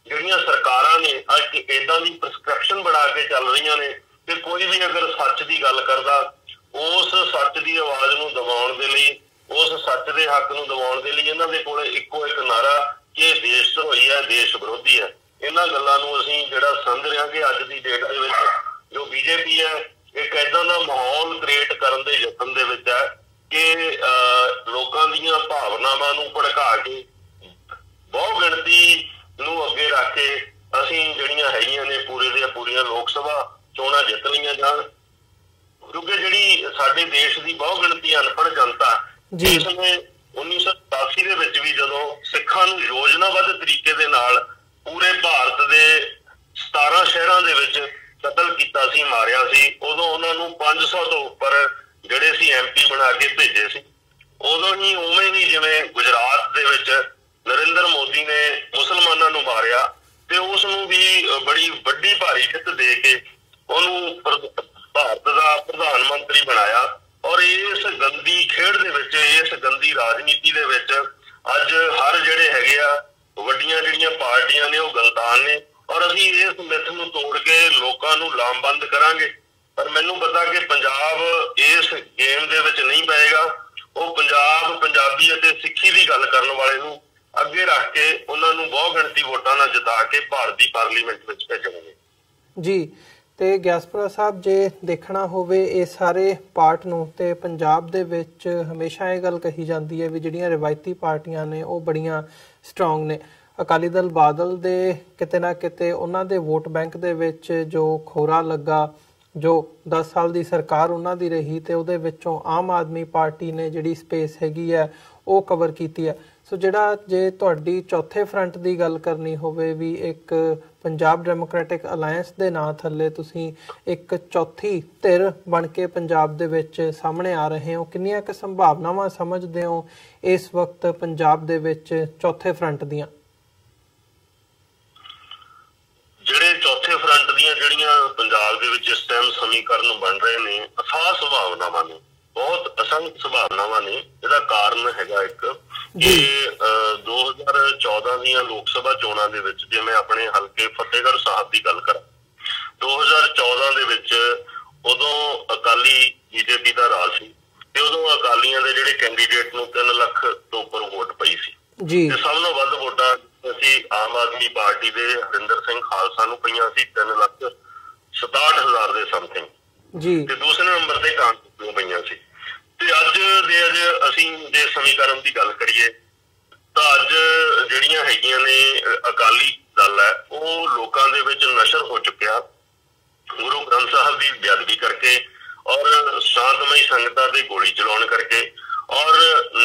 ਜਿਹੜੀਆਂ ਸਰਕਾਰਾਂ ਨੇ ਅੱਜ ਏਦਾਂ ਦੀ ਪ੍ਰਸਕ੍ਰਿਪਸ਼ਨ ਬਣਾ ਕੇ ਚੱਲ ਰਹੀਆਂ ਨੇ ਕਿ ਕੋਈ ਵੀ ਅਗਰ ਸੱਚ ਦੀ ਗੱਲ ਕਰਦਾ, ਉਸ ਸੱਚ ਦੀ ਆਵਾਜ਼ ਨੂੰ ਦਬਾਉਣ ਦੇ ਲਈ, ਉਸ ਸੱਚ ਦੇ ਹੱਕ ਨੂੰ ਦਬਾਉਣ ਦੇ ਲਈ ਇਹਨਾਂ ਦੇ ਕੋਲ ਇੱਕੋ ਇੱਕ ਨਾਰਾ ਕਿ ਇਹ ਦੇਸ਼ ਧਰੋਹੀ ਹੈ, ਦੇਸ਼ ਵਿਰੋਧੀ ਹੈ। ਇਹਨਾਂ ਗੱਲਾਂ ਨੂੰ ਅਸੀਂ ਜਿਹੜਾ ਸਮਝ ਰਹੇ ਹਾਂ ਕਿ ਅੱਜ ਦੀ ਡੇਟ ਦੇ ਵਿੱਚ ਜੋ ਬੀਜੇਪੀ ਹੈ ਇੱਕ ਏਦਾਂ ਦਾ ਮਾਹੌਲ ਕ੍ਰੀਏਟ ਕਰਨ ਦੇ ਯਤਨ ਦੇ ਵਿੱਚ ਹੈ ਕਿ ਲੋਕਾਂ ਦੀਆਂ ਭਾਵਨਾਵਾਂ ਨੂੰ ਭੜਕਾ ਕੇ ਬਹੁ ਗਿਣਤੀ ਨੂੰ ਅੱਗੇ ਰੱਖ ਕੇ ਅਸੀਂ ਜਿਹੜੀਆਂ ਹੈਗੀਆਂ ਨੇ ਪੂਰੇ ਦੀਆਂ ਪੂਰੀਆਂ ਲੋਕ ਸਭਾ ਚੋਣਾਂ ਜਿੱਤ ਲਈਆਂ ਜਾਣ। ਕਿਉਂਕਿ ਜਿਹੜੀ ਸਾਡੇ ਦੇਸ਼ ਦੀ ਬਹੁ ਗਿਣਤੀ ਅਨਪੜ੍ਹ ਜਨਤਾ ਜਿਸ ਨੇ 1987 ਦੇ ਵਿੱਚ ਵੀ ਜਦੋਂ ਸਿੱਖਾਂ ਨੂੰ ਯੋਜਨਾਬੱਧ ਤਰੀਕੇ ਦੇ ਨਾਲ ਪੂਰੇ ਭਾਰਤ ਦੇ 17 ਸ਼ਹਿਰਾਂ ਦੇ ਵਿੱਚ ਕਤਲ ਕੀਤਾ ਸੀ, ਮਾਰਿਆ ਸੀ, ਉਦੋਂ ਉਹਨਾਂ ਨੂੰ 500 ਤੋਂ ਉੱਪਰ ਜਿਹੜੇ ਸੀ MP ਬਣਾ ਕੇ ਭੇਜੇ ਸੀ। ਉਦੋਂ ਹੀ ਉਵੇਂ ਹੀ ਜਿਵੇਂ ਗੁਜਰਾਤ ਦੇ ਵਿੱਚ ਨਰਿੰਦਰ ਮੋਦੀ ਨੇ ਮੁਸਲਮਾਨਾਂ ਨੂੰ ਮਾਰਿਆ ਤੇ ਉਸ ਨੂੰ ਵੀ ਬੜੀ ਵੱਡੀ ਭਾਰੀ ਜਿੱਤ ਦੇ ਕੇ ਉਹਨੂੰ ਭਾਰਤ ਦਾ ਪ੍ਰਧਾਨ ਮੰਤਰੀ ਬਣਾਇਆ। ਔਰ ਇਸ ਗੰਦੀ ਖੇਡ ਦੇ ਵਿੱਚ, ਇਸ ਗੰਦੀ ਰਾਜਨੀਤੀ ਦੇ ਵਿੱਚ ਅੱਜ ਹਰ ਜਿਹੜੇ ਹੈਗੇ ਆ ਵੱਡੀਆਂ ਜਿਹੜੀਆਂ ਪਾਰਟੀਆਂ ਨੇ ਉਹ ਗਲਤਾਨ ਨੇ। ਔਰ ਅਸੀਂ ਇਸ ਮਿੱਥ ਨੂੰ ਤੋੜ ਕੇ ਲੋਕਾਂ ਨੂੰ ਲਾਮਬੰਦ ਕਰਾਂਗੇ। ਪਰ ਮੈਨੂੰ ਪਤਾ ਕਿ ਪੰਜਾਬ ਇਸ ਗੇਮ ਦੇ ਵਿੱਚ ਨਹੀਂ ਪਏਗਾ। ਉਹ ਪੰਜਾਬ, ਪੰਜਾਬੀ ਅਤੇ ਸਿੱਖੀ ਦੀ ਗੱਲ ਕਰਨ ਵਾਲੇ ਨੂੰ ਅੱਗੇ ਰੱਖ ਕੇ ਉਹਨਾਂ ਨੂੰ ਬਹੁ ਗਿਣਤੀ ਵੋਟਾਂ ਨਾਲ ਜਿਤਾ ਕੇ ਭਾਰਤ ਦੀ ਪਾਰਲੀਮੈਂਟ ਵਿੱਚ ਭੇਜਣਗੇ। ਜੀ, ਤੇ ਗਿਆਸਪੁਰਾ ਸਾਹਿਬ ਜੇ ਦੇਖਣਾ ਹੋਵੇ ਇਹ ਸਾਰੇ ਪਾਰਟ ਨੂੰ ਤੇ ਪੰਜਾਬ ਦੇ ਵਿੱਚ ਹਮੇਸ਼ਾ ਇਹ ਗੱਲ ਕਹੀ ਜਾਂਦੀ ਹੈ ਵੀ ਜਿਹੜੀਆਂ ਰਿਵਾਇਤੀ ਪਾਰਟੀਆਂ ਨੇ ਉਹ ਬੜੀਆਂ ਸਟਰੋਂਗ ਨੇ। ਅਕਾਲੀ ਦਲ ਬਾਦਲ ਦੇ ਕਿਤੇ ਨਾ ਕਿਤੇ ਉਹਨਾਂ ਦੇ ਵੋਟ ਬੈਂਕ ਦੇ ਵਿੱਚ ਜੋ ਖੋਰਾ ਲੱਗਾ, ਜੋ 10 ਸਾਲ ਦੀ ਸਰਕਾਰ ਉਹਨਾਂ ਦੀ ਰਹੀ ਤੇ ਉਹਦੇ ਵਿੱਚੋਂ ਆਮ ਆਦਮੀ ਪਾਰਟੀ ਨੇ ਜਿਹੜੀ ਸਪੇਸ ਹੈਗੀ ਹੈ ਉਹ ਕਵਰ ਕੀਤੀ ਹੈ। ਸੋ ਜਿਹੜਾ ਜੇ ਤੁਹਾਡੀ ਚੌਥੇ ਫਰੰਟ ਦੀ ਗੱਲ ਕਰਨੀ ਹੋਵੇ ਵੀ ਇੱਕ ਪੰਜਾਬ ਡੈਮੋਕ੍ਰੈਟਿਕ ਅਲਾਇੰਸ ਦੇ ਨਾਂ ਥੱਲੇ ਤੁਸੀਂ ਇੱਕ ਚੌਥੀ ਧਿਰ ਬਣ ਕੇ ਪੰਜਾਬ ਦੇ ਵਿੱਚ ਸਾਹਮਣੇ ਆ ਰਹੇ ਹੋ, ਕਿੰਨੀਆਂ ਕੁ ਸੰਭਾਵਨਾਵਾਂ ਸਮਝਦੇ ਹੋ ਇਸ ਵਕਤ ਪੰਜਾਬ ਦੇ ਵਿੱਚ ਚੌਥੇ ਫਰੰਟ ਦੀਆਂ? ਜਿਹੜੇ ਚੌਥੇ ਫਰੰਟ ਦੀਆਂ ਜਿਹੜੀਆਂ ਪੰਜਾਬ ਦੇ ਵਿੱਚ ਇਸ ਟਾਈਮ ਸਮੀਕਰਨ ਬਣ ਰਹੇ ਨੇ, ਅਥਾਹ ਸੰਭਾਵਨਾਵਾਂ ਨੇ, ਬਹੁਤ ਅਸੰਖ ਸੰਭਾਵਨਾਵਾਂ ਨੇ। ਇਹਦਾ ਕਾਰਨ ਹੈਗਾ ਇੱਕ ਕਿ 2014 ਦੀਆਂ ਲੋਕ ਸਭਾ ਚੋਣਾਂ ਦੇ ਵਿੱਚ, ਜੇ ਮੈਂ ਆਪਣੇ ਹਲਕੇ ਫਤਿਹਗੜ੍ਹ ਸਾਹਿਬ ਦੀ ਗੱਲ ਕਰਾਂ, 2014 ਦੇ ਵਿੱਚ ਉਦੋਂ ਅਕਾਲੀ ਬੀਜੇਪੀ ਦਾ ਰਾਜ ਸੀ ਤੇ ਉਦੋਂ ਅਕਾਲੀਆਂ ਦੇ ਜਿਹੜੇ ਕੈਂਡੀਡੇਟ ਨੂੰ 3 ਲੱਖ ਤੋਂ ਉੱਪਰ ਵੋਟ ਪਈ ਸੀ ਤੇ ਸਭ ਨਾਲੋਂ ਵੱਧ ਵੋਟਾਂ ਅਸੀਂ ਆਮ ਆਦਮੀ ਪਾਰਟੀ ਦੇ ਹਰਿੰਦਰ ਸਿੰਘ ਖਾਲਸਾ ਨੂੰ ਪਈਆਂ ਸੀ, 3,67,000 ਦੇ ਸਮਥਿੰਗ। ਤੇ ਦੂਸਰੇ ਨੰਬਰ ਤੇ ਕਾਂਗਰਸ ਨੂੰ ਪਈਆਂ ਸੀ। ਤੇ ਅੱਜ ਅਸੀਂ ਜੇ ਸਮੀਕਰਨ ਦੀ ਗੱਲ ਕਰੀਏ ਤਾਂ ਅੱਜ ਜਿਹੜੀਆਂ ਹੈਗੀਆਂ ਨੇ ਅਕਾਲੀ ਦਲ ਹੈ ਉਹ ਲੋਕਾਂ ਦੇ ਵਿੱਚ ਨਸ਼ਰ ਹੋ ਚੁੱਕਿਆ ਗੁਰੂ ਗ੍ਰੰਥ ਸਾਹਿਬ ਦੀ ਬੇਅਦਬੀ ਕਰਕੇ ਔਰ ਸ਼ਾਂਤਮਈ ਸੰਗਤਾਂ ਤੇ ਗੋਲੀ ਚਲਾਉਣ ਕਰਕੇ ਔਰ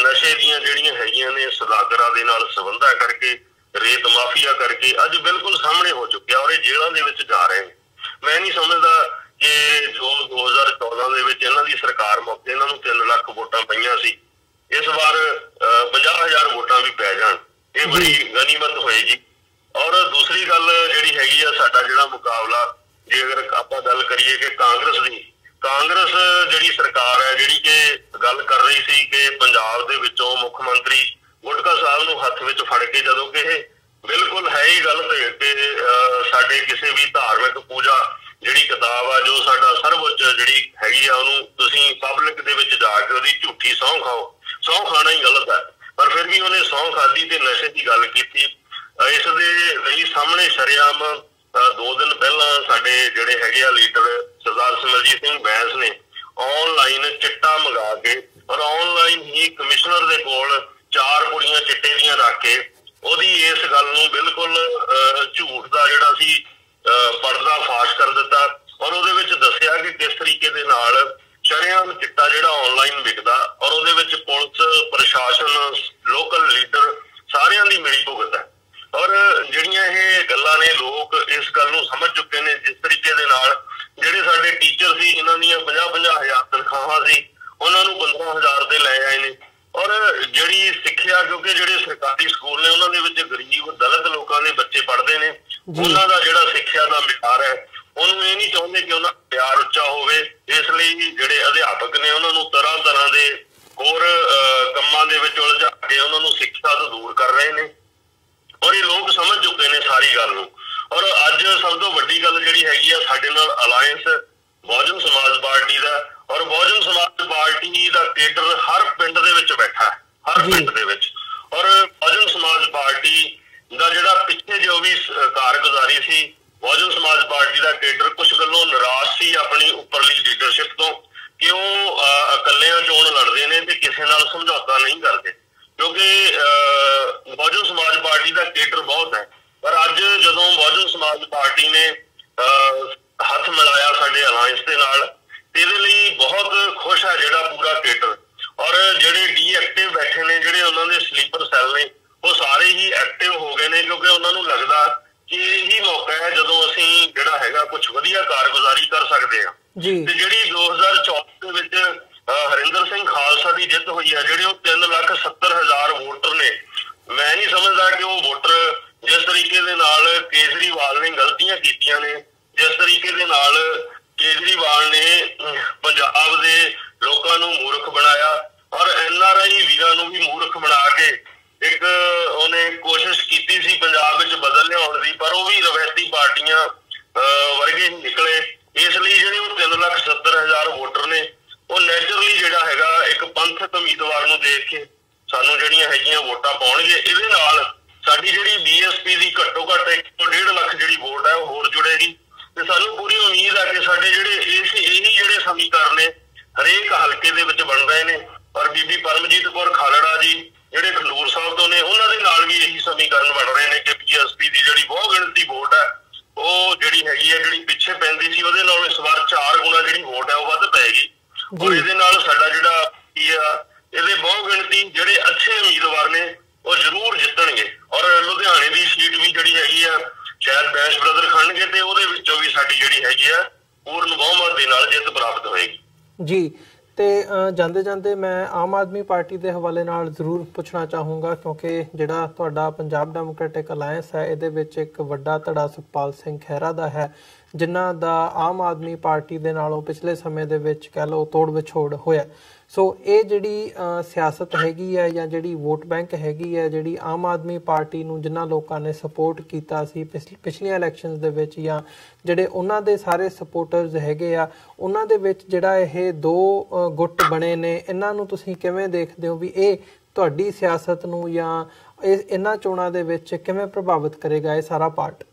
ਨਸ਼ੇ ਦੀਆਂ ਜਿਹੜੀਆਂ ਹੈਗੀਆਂ ਨੇ ਸਦਾਗਰਾਂ ਦੇ ਨਾਲ ਸੰਬੰਧਾਂ ਕਰਕੇ, ਰੇਤ ਮਾਫੀਆ ਕਰਕੇ ਅੱਜ ਬਿਲਕੁਲ ਸਾਹਮਣੇ ਹੋ ਚੁੱਕਿਆ ਔਰ ਇਹ ਜੇਲ੍ਹਾਂ ਦੇ ਵਿੱਚ ਜਾ ਰਹੇ ਨੇ। ਮੈਂ ਨਹੀਂ ਸਮਝਦਾ ਕਿ ਜੋ 2014 ਦੇ ਵਿੱਚ ਇਹਨਾਂ ਦੀ ਸਰਕਾਰ ਮੌਕੇ ਇਹਨਾਂ ਨੂੰ 3 ਲੱਖ ਵੋਟਾਂ ਪਈਆਂ ਸੀ, ਇਸ ਵਾਰ 50,000 ਵੋਟਾਂ ਵੀ ਪੈ ਜਾਣ, ਇਹ ਬੜੀ ਗਨੀਮਤ ਹੋਏਗੀ। ਔਰ ਦੂਸਰੀ ਗੱਲ ਜਿਹੜੀ ਹੈਗੀ ਆ, ਸਾਡਾ ਜਿਹੜਾ ਮੁਕਾਬਲਾ, ਜੇ ਅਗਰ ਆਪਾਂ ਗੱਲ ਕਰੀਏ ਕਿ ਕਾਂਗਰਸ ਦੀ, ਕਾਂਗਰਸ ਜਿਹੜੀ ਸਰਕਾਰ ਹੈ ਜਿਹੜੀ ਕਿ ਗੱਲ ਕਰ ਰਹੀ ਸੀ ਕਿ ਪੰਜਾਬ ਦੇ ਵਿੱਚੋਂ ਮੁੱਖ ਮੰਤਰੀ ਗੁਟਕਾ ਸਾਹਿਬ ਨੂੰ ਹੱਥ ਵਿੱਚ ਫੜ ਕੇ, ਜਦੋਂ ਕਿ ਇਹ ਬਿਲਕੁਲ ਹੈ ਹੀ ਗਲਤ ਕਿ ਸਾਡੇ ਕਿਸੇ ਵੀ ਧਾਰਮਿਕ ਪੂਜਾ ਜਿਹੜੀ ਕਿਤਾਬ ਆ, ਜੋ ਸਾਡਾ ਸਰਵਉੱਚ ਜਿਹੜੀ ਹੈਗੀ ਆ, ਉਹਨੂੰ ਤੁਸੀਂ ਪਬਲਿਕ ਦੇ ਵਿੱਚ ਜਾ ਕੇ ਉਹਦੀ ਝੂਠੀ ਸਹੁੰ ਖਾਓ। ਸਹੁੰ ਖਾਣਾ ਹੀ ਗਲਤ ਹੈ, ਪਰ ਫਿਰ ਵੀ ਉਹਨੇ ਸਹੁੰ ਖਾਧੀ ਤੇ ਨਸ਼ੇ ਦੀ ਗੱਲ ਕੀਤੀ। ਇਸ ਦੇ ਲਈ ਸਾਹਮਣੇ ਸ਼ਰੇਆਮ 2 ਦਿਨ ਪਹਿਲਾਂ ਸਾਡੇ ਜਿਹੜੇ ਹੈਗੇ ਆ ਲੀਡਰ ਸਰਦਾਰ ਸਿਮਰਜੀਤ ਸਿੰਘ ਬੈਂਸ ਨੇ ਆਨਲਾਈਨ ਚਿੱਟਾ ਮੰਗਾ ਕੇ ਔਰ ਆਨਲਾਈਨ ਹੀ ਕਮਿਸ਼ਨਰ ਦੇ ਕੋਲ 4 ਕੁੜੀਆਂ ਚਿੱਟੇ ਦੀਆਂ ਰੱਖ ਕੇ ਉਹਦੀ ਇਸ ਗੱਲ ਨੂੰ ਬਿਲਕੁਲ ਝੂਠ ਦਾ ਜਿਹੜਾ ਸੀ ਪਰਦਾ ਫਾਸ਼ ਕਰ ਦਿੱਤਾ ਔਰ ਉਹਨੂੰ ਇਹ ਨਹੀਂ ਚਾਹੁੰਦੇ ਕਿ ਉਹਨਾਂ ਦਾ ਪਿਆਰ ਉੱਚਾ ਹੋਵੇ। ਇਸ ਲਈ ਜਿਹੜੇ ਅਧਿਆਪਕ ਨੇ ਉਹਨਾਂ ਨੂੰ ਤਰ੍ਹਾਂ ਤਰ੍ਹਾਂ ਦੇ ਹੋਰ ਕੰਮਾਂ ਦੇ ਵਿੱਚ ਉਲਝਾ ਕੇ ਉਹਨਾਂ ਨੂੰ ਸਿੱਖਿਆ ਤੋਂ ਦੂਰ ਕਰ ਰਹੇ ਨੇ, ਔਰ ਇਹ ਲੋਕ ਸਮਝ ਚੁੱਕੇ ਨੇ ਸਾਰੀ ਗੱਲ ਨੂੰ। ਔਰ ਅੱਜ ਸਭ ਤੋਂ ਵੱਡੀ ਗੱਲ ਜਿਹੜੀ ਹੈਗੀ ਆ, ਸਾਡੇ ਨਾਲ ਅਲਾਇੰਸ ਬਹੁਜਨ ਸਮਾਜ ਪਾਰਟੀ ਦਾ, ਔਰ ਬਹੁਜਨ ਸਮਾਜ ਪਾਰਟੀ ਦਾ ਕੇਡਰ ਹਰ ਪਿੰਡ ਦੇ ਵਿੱਚ ਬੈਠਾ ਹੈ, ਹਰ ਪਿੰਡ ਦੇ ਵਿੱਚ। ਔਰ ਬਹੁਜਨ ਸਮਾਜ ਪਾਰਟੀ ਦਾ ਜਿਹੜਾ ਪਿੱਛੇ ਜੋ ਵੀ ਕਾਰਗੁਜ਼ਾਰੀ ਸੀ, ਬਹੁਜਨ ਸਮਾਜ ਪਾਰਟੀ ਦਾ ਕੇਡਰ ਕੁਝ ਗੱਲੋਂ ਨਿਰਾਸ਼ ਸੀ ਆਪਣੀ ਉੱਪਰਲੀ ਲੀਡਰਸ਼ਿਪ ਤੋਂ ਕਿ ਉਹ ਇਕੱਲਿਆਂ ਚੋਣ ਲੜਦੇ ਨੇ ਤੇ ਕਿਸੇ ਨਾਲ ਸਮਝੌਤਾ ਨਹੀਂ ਕਰਦੇ, ਕਿਉਂਕਿ ਬਹੁਜਨ ਸਮਾਜ ਪਾਰਟੀ ਦਾ ਕੇਡਰ ਬਹੁਤ ਹੈ। ਪਰ ਅੱਜ ਜਦੋਂ ਬਹੁਜਨ ਸਮਾਜ ਪਾਰਟੀ ਨੇ ਹੱਥ ਮਿਲਾਇਆ ਸਾਡੇ ਅਲਾਇੰਸ ਦੇ ਨਾਲ, ਇਹਦੇ ਲਈ ਬਹੁਤ ਖੁਸ਼ ਹੈ ਜਿਹੜਾ ਪੂਰਾ ਕੇਡਰ। ਔਰ ਜਿਹੜੇ ਡੀਐਕਟਿਵ ਬੈਠੇ ਨੇ, ਜਿਹੜੇ ਉਹਨਾਂ ਦੇ ਸਲੀਪਰ ਸੈੱਲ ਨੇ, ਉਹ ਸਾਰੇ ਹੀ ਐਕਟਿਵ ਹੋ ਗਏ ਨੇ, ਕਿਉਂਕਿ ਉਹਨਾਂ ਨੂੰ ਲੱਗਦਾ ਕਿ ਇਹੀ ਮੌਕਾ ਹੈ ਜਦੋਂ ਅਸੀਂ ਜਿਹੜਾ ਹੈਗਾ ਕੁਝ ਵਧੀਆ ਕਾਰਗੁਜ਼ਾਰੀ ਕਰ ਸਕਦੇ ਹਾਂ। ਤੇ ਜਿਹੜੀ 2014 ਦੇ ਵਿੱਚ ਹਰਿੰਦਰ ਸਿੰਘ ਖਾਲਸਾ ਦੀ ਜਿੱਤ ਹੋਈ ਹੈ, ਜਿਹੜੇ ਉਹ 3,70,000 ਵੋਟਰ ਨੇ, ਮੈਂ ਨਹੀਂ ਸਮਝਦਾ ਕਿ ਉਹ ਵੋਟਰ ਜਿਸ ਤਰੀਕੇ ਦੇ ਨਾਲ ਕੇਜਰੀਵਾਲ ਨੇ ਗਲਤੀਆਂ ਕੀਤੀਆਂ ਨੇ, ਜਿਸ ਤਰੀਕੇ ਦੇ ਨਾਲ ਕੇਜਰੀਵਾਲ ਨੇ ਪੰਜਾਬ ਦੇ ਲੋਕਾਂ ਨੂੰ ਮੂਰਖ ਬਣਾਇਆ, ਔਰ NRI ਵੀਰਾਂ ਨੂੰ ਵੀ ਮੂਰਖ ਬਣਾ ਕੇ ਇੱਕ ਉਹਨੇ ਕੋਸ਼ਿਸ਼ ਕੀਤੀ ਸੀ ਪੰਜਾਬ ਵਿੱਚ ਬਦਲ ਲਿਆਉਣ ਦੀ, ਪਰ ਉਹ ਵੀ ਰਵਾਇਤੀ ਪਾਰਟੀਆਂ ਵਰਗੇ ਹੀ ਨਿਕਲੇ। ਇਸ ਲਈ ਜਿਹੜੇ ਉਹ 3,70,000 ਵੋਟਰ ਨੇ, ਉਹ ਨੈਚੁਰਲੀ ਜਿਹੜਾ ਹੈਗਾ ਇੱਕ ਪੰਥਕ ਉਮੀਦਵਾਰ ਨੂੰ ਦੇਖ ਕੇ ਸਾਨੂੰ ਜਿਹੜੀਆਂ ਹੈਗੀਆਂ ਵੋਟਾਂ ਪਾਉਣਗੇ। ਇਹਦੇ ਨਾਲ ਸਾਡੀ ਜਿਹੜੀ BSP ਦੀ ਘੱਟੋ ਘੱਟ 1 ਤੋਂ 1.5 ਲੱਖ ਜਿਹੜੀ ਵੋਟ ਹੈ ਉਹ ਹੋਰ ਜੁੜੇਗੀ, ਤੇ ਸਾਨੂੰ ਪੂਰੀ ਉਮੀਦ ਹੈ ਕਿ ਸਾਡੇ ਜਿਹੜੇ ਇਹੀ ਜਿਹੜੇ ਸਮੀਕਰਨ ਨੇ ਹਰੇਕ ਹਲਕੇ ਦੇ ਵਿੱਚ ਬਣ ਰਹੇ ਨੇ। ਔਰ ਬੀਬੀ ਪਰਮਜੀਤ ਕੌਰ ਖਾਲੜਾ ਜੀ ਜਿਹੜੇ ਖੰਡੂਰ ਸਾਹਿਬ ਤੋਂ ਨੇ, ਉਹਨਾਂ ਦੇ ਨਾਲ ਵੀ ਇਹੀ ਸਮੀਕਰਨ ਬਣ ਰਹੇ ਨੇ ਕਿ BSP ਦੀ ਜਿਹੜੀ ਬਹੁ ਗਿਣਤੀ ਵੋਟ ਹੈ ਉਹ ਜਿਹੜੀ ਹੈਗੀ ਹੈ, ਜਿਹੜੀ ਪਿੱਛੇ ਪੈਂਦੀ ਸੀ ਉਹਦੇ ਨਾਲ ਇਸ ਵਾਰ 4 ਗੁਣਾ ਜਿਹੜੀ ਵੋਟ ਹੈ ਉਹ ਵੱਧ ਪਏਗੀ। ਔਰ ਇਹਦੇ ਨਾਲ ਸਾਡਾ ਜਿਹੜਾ ਇਹਦੇ ਬਹੁ ਗਿਣਤੀ ਜਿਹੜੇ ਅੱਛੇ ਉਮੀਦਵਾਰ ਨੇ ਉਹ ਜ਼ਰੂਰ ਜਿੱਤਣਗੇ। ਔਰ ਲੁਧਿਆਣੇ ਦੀ ਸੀਟ ਵੀ ਜਿਹੜੀ ਹੈਗੀ ਆ ਸ਼ਾਇਦ ਬੈਂਸ ਬ੍ਰਦਰ ਖੜਨਗੇ, ਤੇ ਉਹਦੇ ਵਿੱਚੋਂ ਵੀ ਸਾਡੀ ਜਿਹੜੀ ਹੈਗੀ ਆ ਪੂਰਨ ਬਹੁਮਤ ਦੇ ਨਾਲ ਜਿੱਤ ਪ੍ਰਾਪਤ ਹੋਏਗੀ। ਜੀ, ਤੇ ਜਾਂਦੇ ਜਾਂਦੇ ਮੈਂ ਆਮ ਆਦਮੀ ਪਾਰਟੀ ਦੇ ਹਵਾਲੇ ਨਾਲ ਜ਼ਰੂਰ ਪੁੱਛਣਾ ਚਾਹੂੰਗਾ, ਕਿਉਂਕਿ ਜਿਹੜਾ ਤੁਹਾਡਾ ਪੰਜਾਬ ਡੈਮੋਕ੍ਰੈਟਿਕ ਅਲਾਇੰਸ ਹੈ, ਇਹਦੇ ਵਿੱਚ ਇੱਕ ਵੱਡਾ ਧੜਾ ਸੁਖਪਾਲ ਸਿੰਘ ਖਹਿਰਾ ਦਾ ਹੈ, ਜਿਨ੍ਹਾਂ ਦਾ ਆਮ ਆਦਮੀ ਪਾਰਟੀ ਦੇ ਨਾਲੋਂ ਪਿਛਲੇ ਸਮੇਂ ਦੇ ਵਿੱਚ ਕਹਿ ਲਓ ਤੋੜ ਵਿਛੋੜ ਹੋਇਆ। ਸੋ ਇਹ ਜਿਹੜੀ ਸਿਆਸਤ ਹੈਗੀ ਹੈ ਜਾਂ ਜਿਹੜੀ ਵੋਟ ਬੈਂਕ ਹੈਗੀ ਹੈ, ਜਿਹੜੀ ਆਮ ਆਦਮੀ ਪਾਰਟੀ ਨੂੰ ਜਿਨ੍ਹਾਂ ਲੋਕਾਂ ਨੇ ਸਪੋਰਟ ਕੀਤਾ ਸੀ ਪਿਛਲੀਆਂ ਇਲੈਕਸ਼ਨਸ ਦੇ ਵਿੱਚ, ਜਾਂ ਜਿਹੜੇ ਉਹਨਾਂ ਦੇ ਸਾਰੇ ਸਪੋਰਟਰਸ ਹੈਗੇ ਆ, ਉਹਨਾਂ ਦੇ ਵਿੱਚ ਜਿਹੜਾ ਇਹ 2 ਗੁੱਟ ਬਣੇ ਨੇ, ਇਹਨਾਂ ਨੂੰ ਤੁਸੀਂ ਕਿਵੇਂ ਦੇਖਦੇ ਹੋ ਵੀ ਇਹ ਤੁਹਾਡੀ ਸਿਆਸਤ ਨੂੰ ਜਾਂ ਇਹਨਾਂ ਚੋਣਾਂ ਦੇ ਵਿੱਚ ਕਿਵੇਂ ਪ੍ਰਭਾਵਿਤ ਕਰੇਗਾ ਇਹ ਸਾਰਾ ਪਾਰਟ?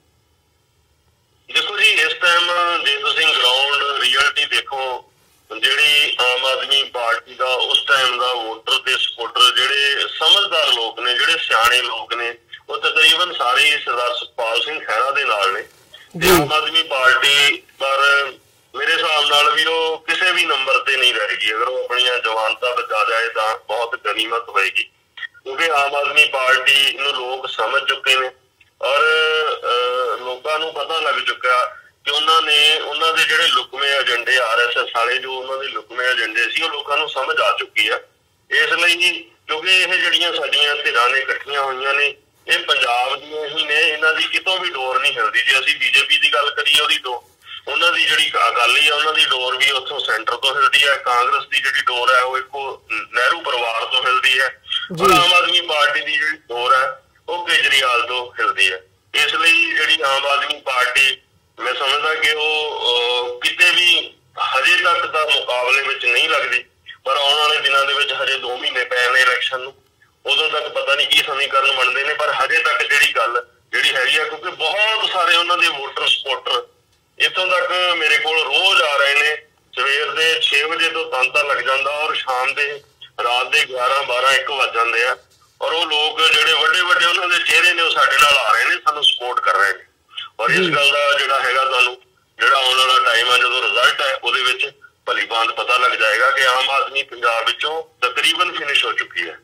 ਦੇਖੋ ਜੀ, ਇਸ ਟਾਈਮ ਜੇ ਤੁਸੀਂ ਗਰਾਊਂਡ ਰਿਐਲਿਟੀ ਦੇਖੋ, ਜਿਹੜੀ ਆਮ ਆਦਮੀ ਪਾਰਟੀ ਦਾ ਉਸ ਟਾਈਮ ਦਾ ਵੋਟਰ ਤੇ ਸਪੋਰਟਰ ਜਿਹੜੇ ਸਮਝਦਾਰ ਲੋਕ ਨੇ, ਜਿਹੜੇ ਸਿਆਣੇ ਲੋਕ ਨੇ, ਉਹ ਤਕਰੀਬਨ ਸਾਰੇ ਸਰਦਾਰ ਸੁਖਪਾਲ ਸਿੰਘ ਖਹਿਰਾ ਦੇ ਨਾਲ ਨੇ। ਆਮ ਆਦਮੀ ਪਾਰਟੀ ਪਰ ਮੇਰੇ ਹਿਸਾਬ ਨਾਲ ਵੀ ਉਹ ਕਿਸੇ ਵੀ ਨੰਬਰ ਤੇ ਨਹੀਂ ਰਹੇਗੀ। ਅਗਰ ਉਹ ਆਪਣੀਆਂ ਜਵਾਨਤਾਂ ਬਚਾ ਜਾਏ ਤਾਂ ਬਹੁਤ ਗਨੀਮਤ ਹੋਏਗੀ, ਕਿਉਂਕਿ ਆਮ ਆਦਮੀ ਪਾਰਟੀ ਨੂੰ ਲੋਕ ਸਮਝ ਚੁੱਕੇ ਨੇ, ਔਰ ਲੋਕਾਂ ਨੂੰ ਪਤਾ ਲੱਗ ਚੁੱਕਿਆ ਕਿ ਉਹਨਾਂ ਦੇ ਜਿਹੜੇ ਲੁਕਵੇਂ ਏਜੰਡੇ RSS ਵਾਲੇ ਜੋ ਉਹਨਾਂ ਦੇ ਲੁਕਵੇਂ ਏਜੰਡੇ ਸੀ, ਉਹ ਲੋਕਾਂ ਨੂੰ ਸਮਝ ਆ ਚੁੱਕੀ ਆ। ਇਸ ਲਈ ਕਿਉਂਕਿ ਇਹ ਜਿਹੜੀਆਂ ਸਾਡੀਆਂ ਧਿਰਾਂ ਨੇ ਇਕੱਠੀਆਂ ਹੋਈਆਂ ਨੇ, ਇਹ ਪੰਜਾਬ ਦੀਆਂ ਹੀ ਨੇ, ਇਹਨਾਂ ਦੀ ਕਿਤੋਂ ਵੀ ਡੋਰ ਨਹੀਂ ਹਿਲਦੀ। ਜੇ ਅਸੀਂ BJP ਦੀ ਗੱਲ ਕਰੀਏ, ਉਹਦੀ ਉਹਨਾਂ ਦੀ ਜਿਹੜੀ ਅਕਾਲੀ ਆ, ਉਹਨਾਂ ਦੀ ਡੋਰ ਵੀ ਉੱਥੋਂ ਸੈਂਟਰ ਤੋਂ ਹਿਲਦੀ ਹੈ। ਕਾਂਗਰਸ ਦੀ ਜਿਹੜੀ ਡੋਰ ਹੈ ਉਹ ਇੱਕੋ ਨਹਿਰੂ ਪਰਿਵਾਰ ਤੋਂ ਹਿਲਦੀ ਹੈ, ਔਰ ਆਮ ਆਦਮੀ ਪਾਰਟੀ ਦੀ ਜਿਹੜੀ ਡੋਰ ਹੈ ਉਹ ਕੇਜਰੀਵਾਲ ਤੋਂ ਹਿਲਦੀ ਹੈ। ਇਸ ਲਈ ਜਿਹੜੀ ਆਮ ਆਦਮੀ ਪਾਰਟੀ, ਮੈਂ ਸਮਝਦਾ ਕਿ ਉਹ ਕਿਤੇ ਵੀ ਹਜੇ ਤੱਕ ਤਾਂ ਮੁਕਾਬਲੇ ਵਿੱਚ ਨਹੀਂ ਲੱਗਦੀ, ਪਰ ਆਉਣ ਵਾਲੇ ਦਿਨਾਂ ਦੇ ਵਿੱਚ ਹਜੇ 2 ਮਹੀਨੇ ਪਏ ਨੇ ਇਲੈਕਸ਼ਨ ਨੂੰ, ਉਦੋਂ ਤੱਕ ਪਤਾ ਨਹੀਂ ਕੀ ਸਮੀਕਰਨ ਬਣਦੇ ਨੇ। ਪਰ ਹਜੇ ਤੱਕ ਜਿਹੜੀ ਹੈਗੀ ਆ, ਕਿਉਂਕਿ ਬਹੁਤ ਸਾਰੇ ਉਹਨਾਂ ਦੇ ਵੋਟਰ ਸਪੋਰਟਰ ਇੱਥੋਂ ਤੱਕ ਮੇਰੇ ਕੋਲ ਰੋਜ਼ ਆ ਰਹੇ ਨੇ, ਸਵੇਰ ਦੇ 6 ਵਜੇ ਤੋਂ ਤਾਂਤਾ ਲੱਗ ਜਾਂਦਾ, ਔਰ ਸ਼ਾਮ ਦੇ ਰਾਤ ਦੇ 11, 12, 1 ਵੱਜ ਜਾਂਦੇ ਆ, ਔਰ ਉਹ ਲੋਕ ਜਿਹੜੇ ਵੱਡੇ ਉਹਨਾਂ ਦੇ ਚਿਹਰੇ ਨੇ ਉਹ ਸਾਡੇ ਨਾਲ ਆ ਰਹੇ ਨੇ, ਸਾਨੂੰ ਸਪੋਰਟ ਕਰ ਰਹੇ ਨੇ। ਔਰ ਇਸ ਗੱਲ ਦਾ ਜਿਹੜਾ ਹੈਗਾ ਤੁਹਾਨੂੰ ਜਿਹੜਾ ਆਉਣ ਵਾਲਾ ਟਾਈਮ ਆ, ਜਦੋਂ ਰਿਜ਼ਲਟ ਹੈ ਉਹਦੇ ਵਿੱਚ ਭਲੀ ਭਾਂਤ ਪਤਾ ਲੱਗ ਜਾਏਗਾ ਕਿ ਆਮ ਆਦਮੀ ਪੰਜਾਬ ਵਿੱਚੋਂ ਤਕਰੀਬਨ ਫਿਨਿਸ਼ ਹੋ ਚੁੱਕੀ ਹੈ।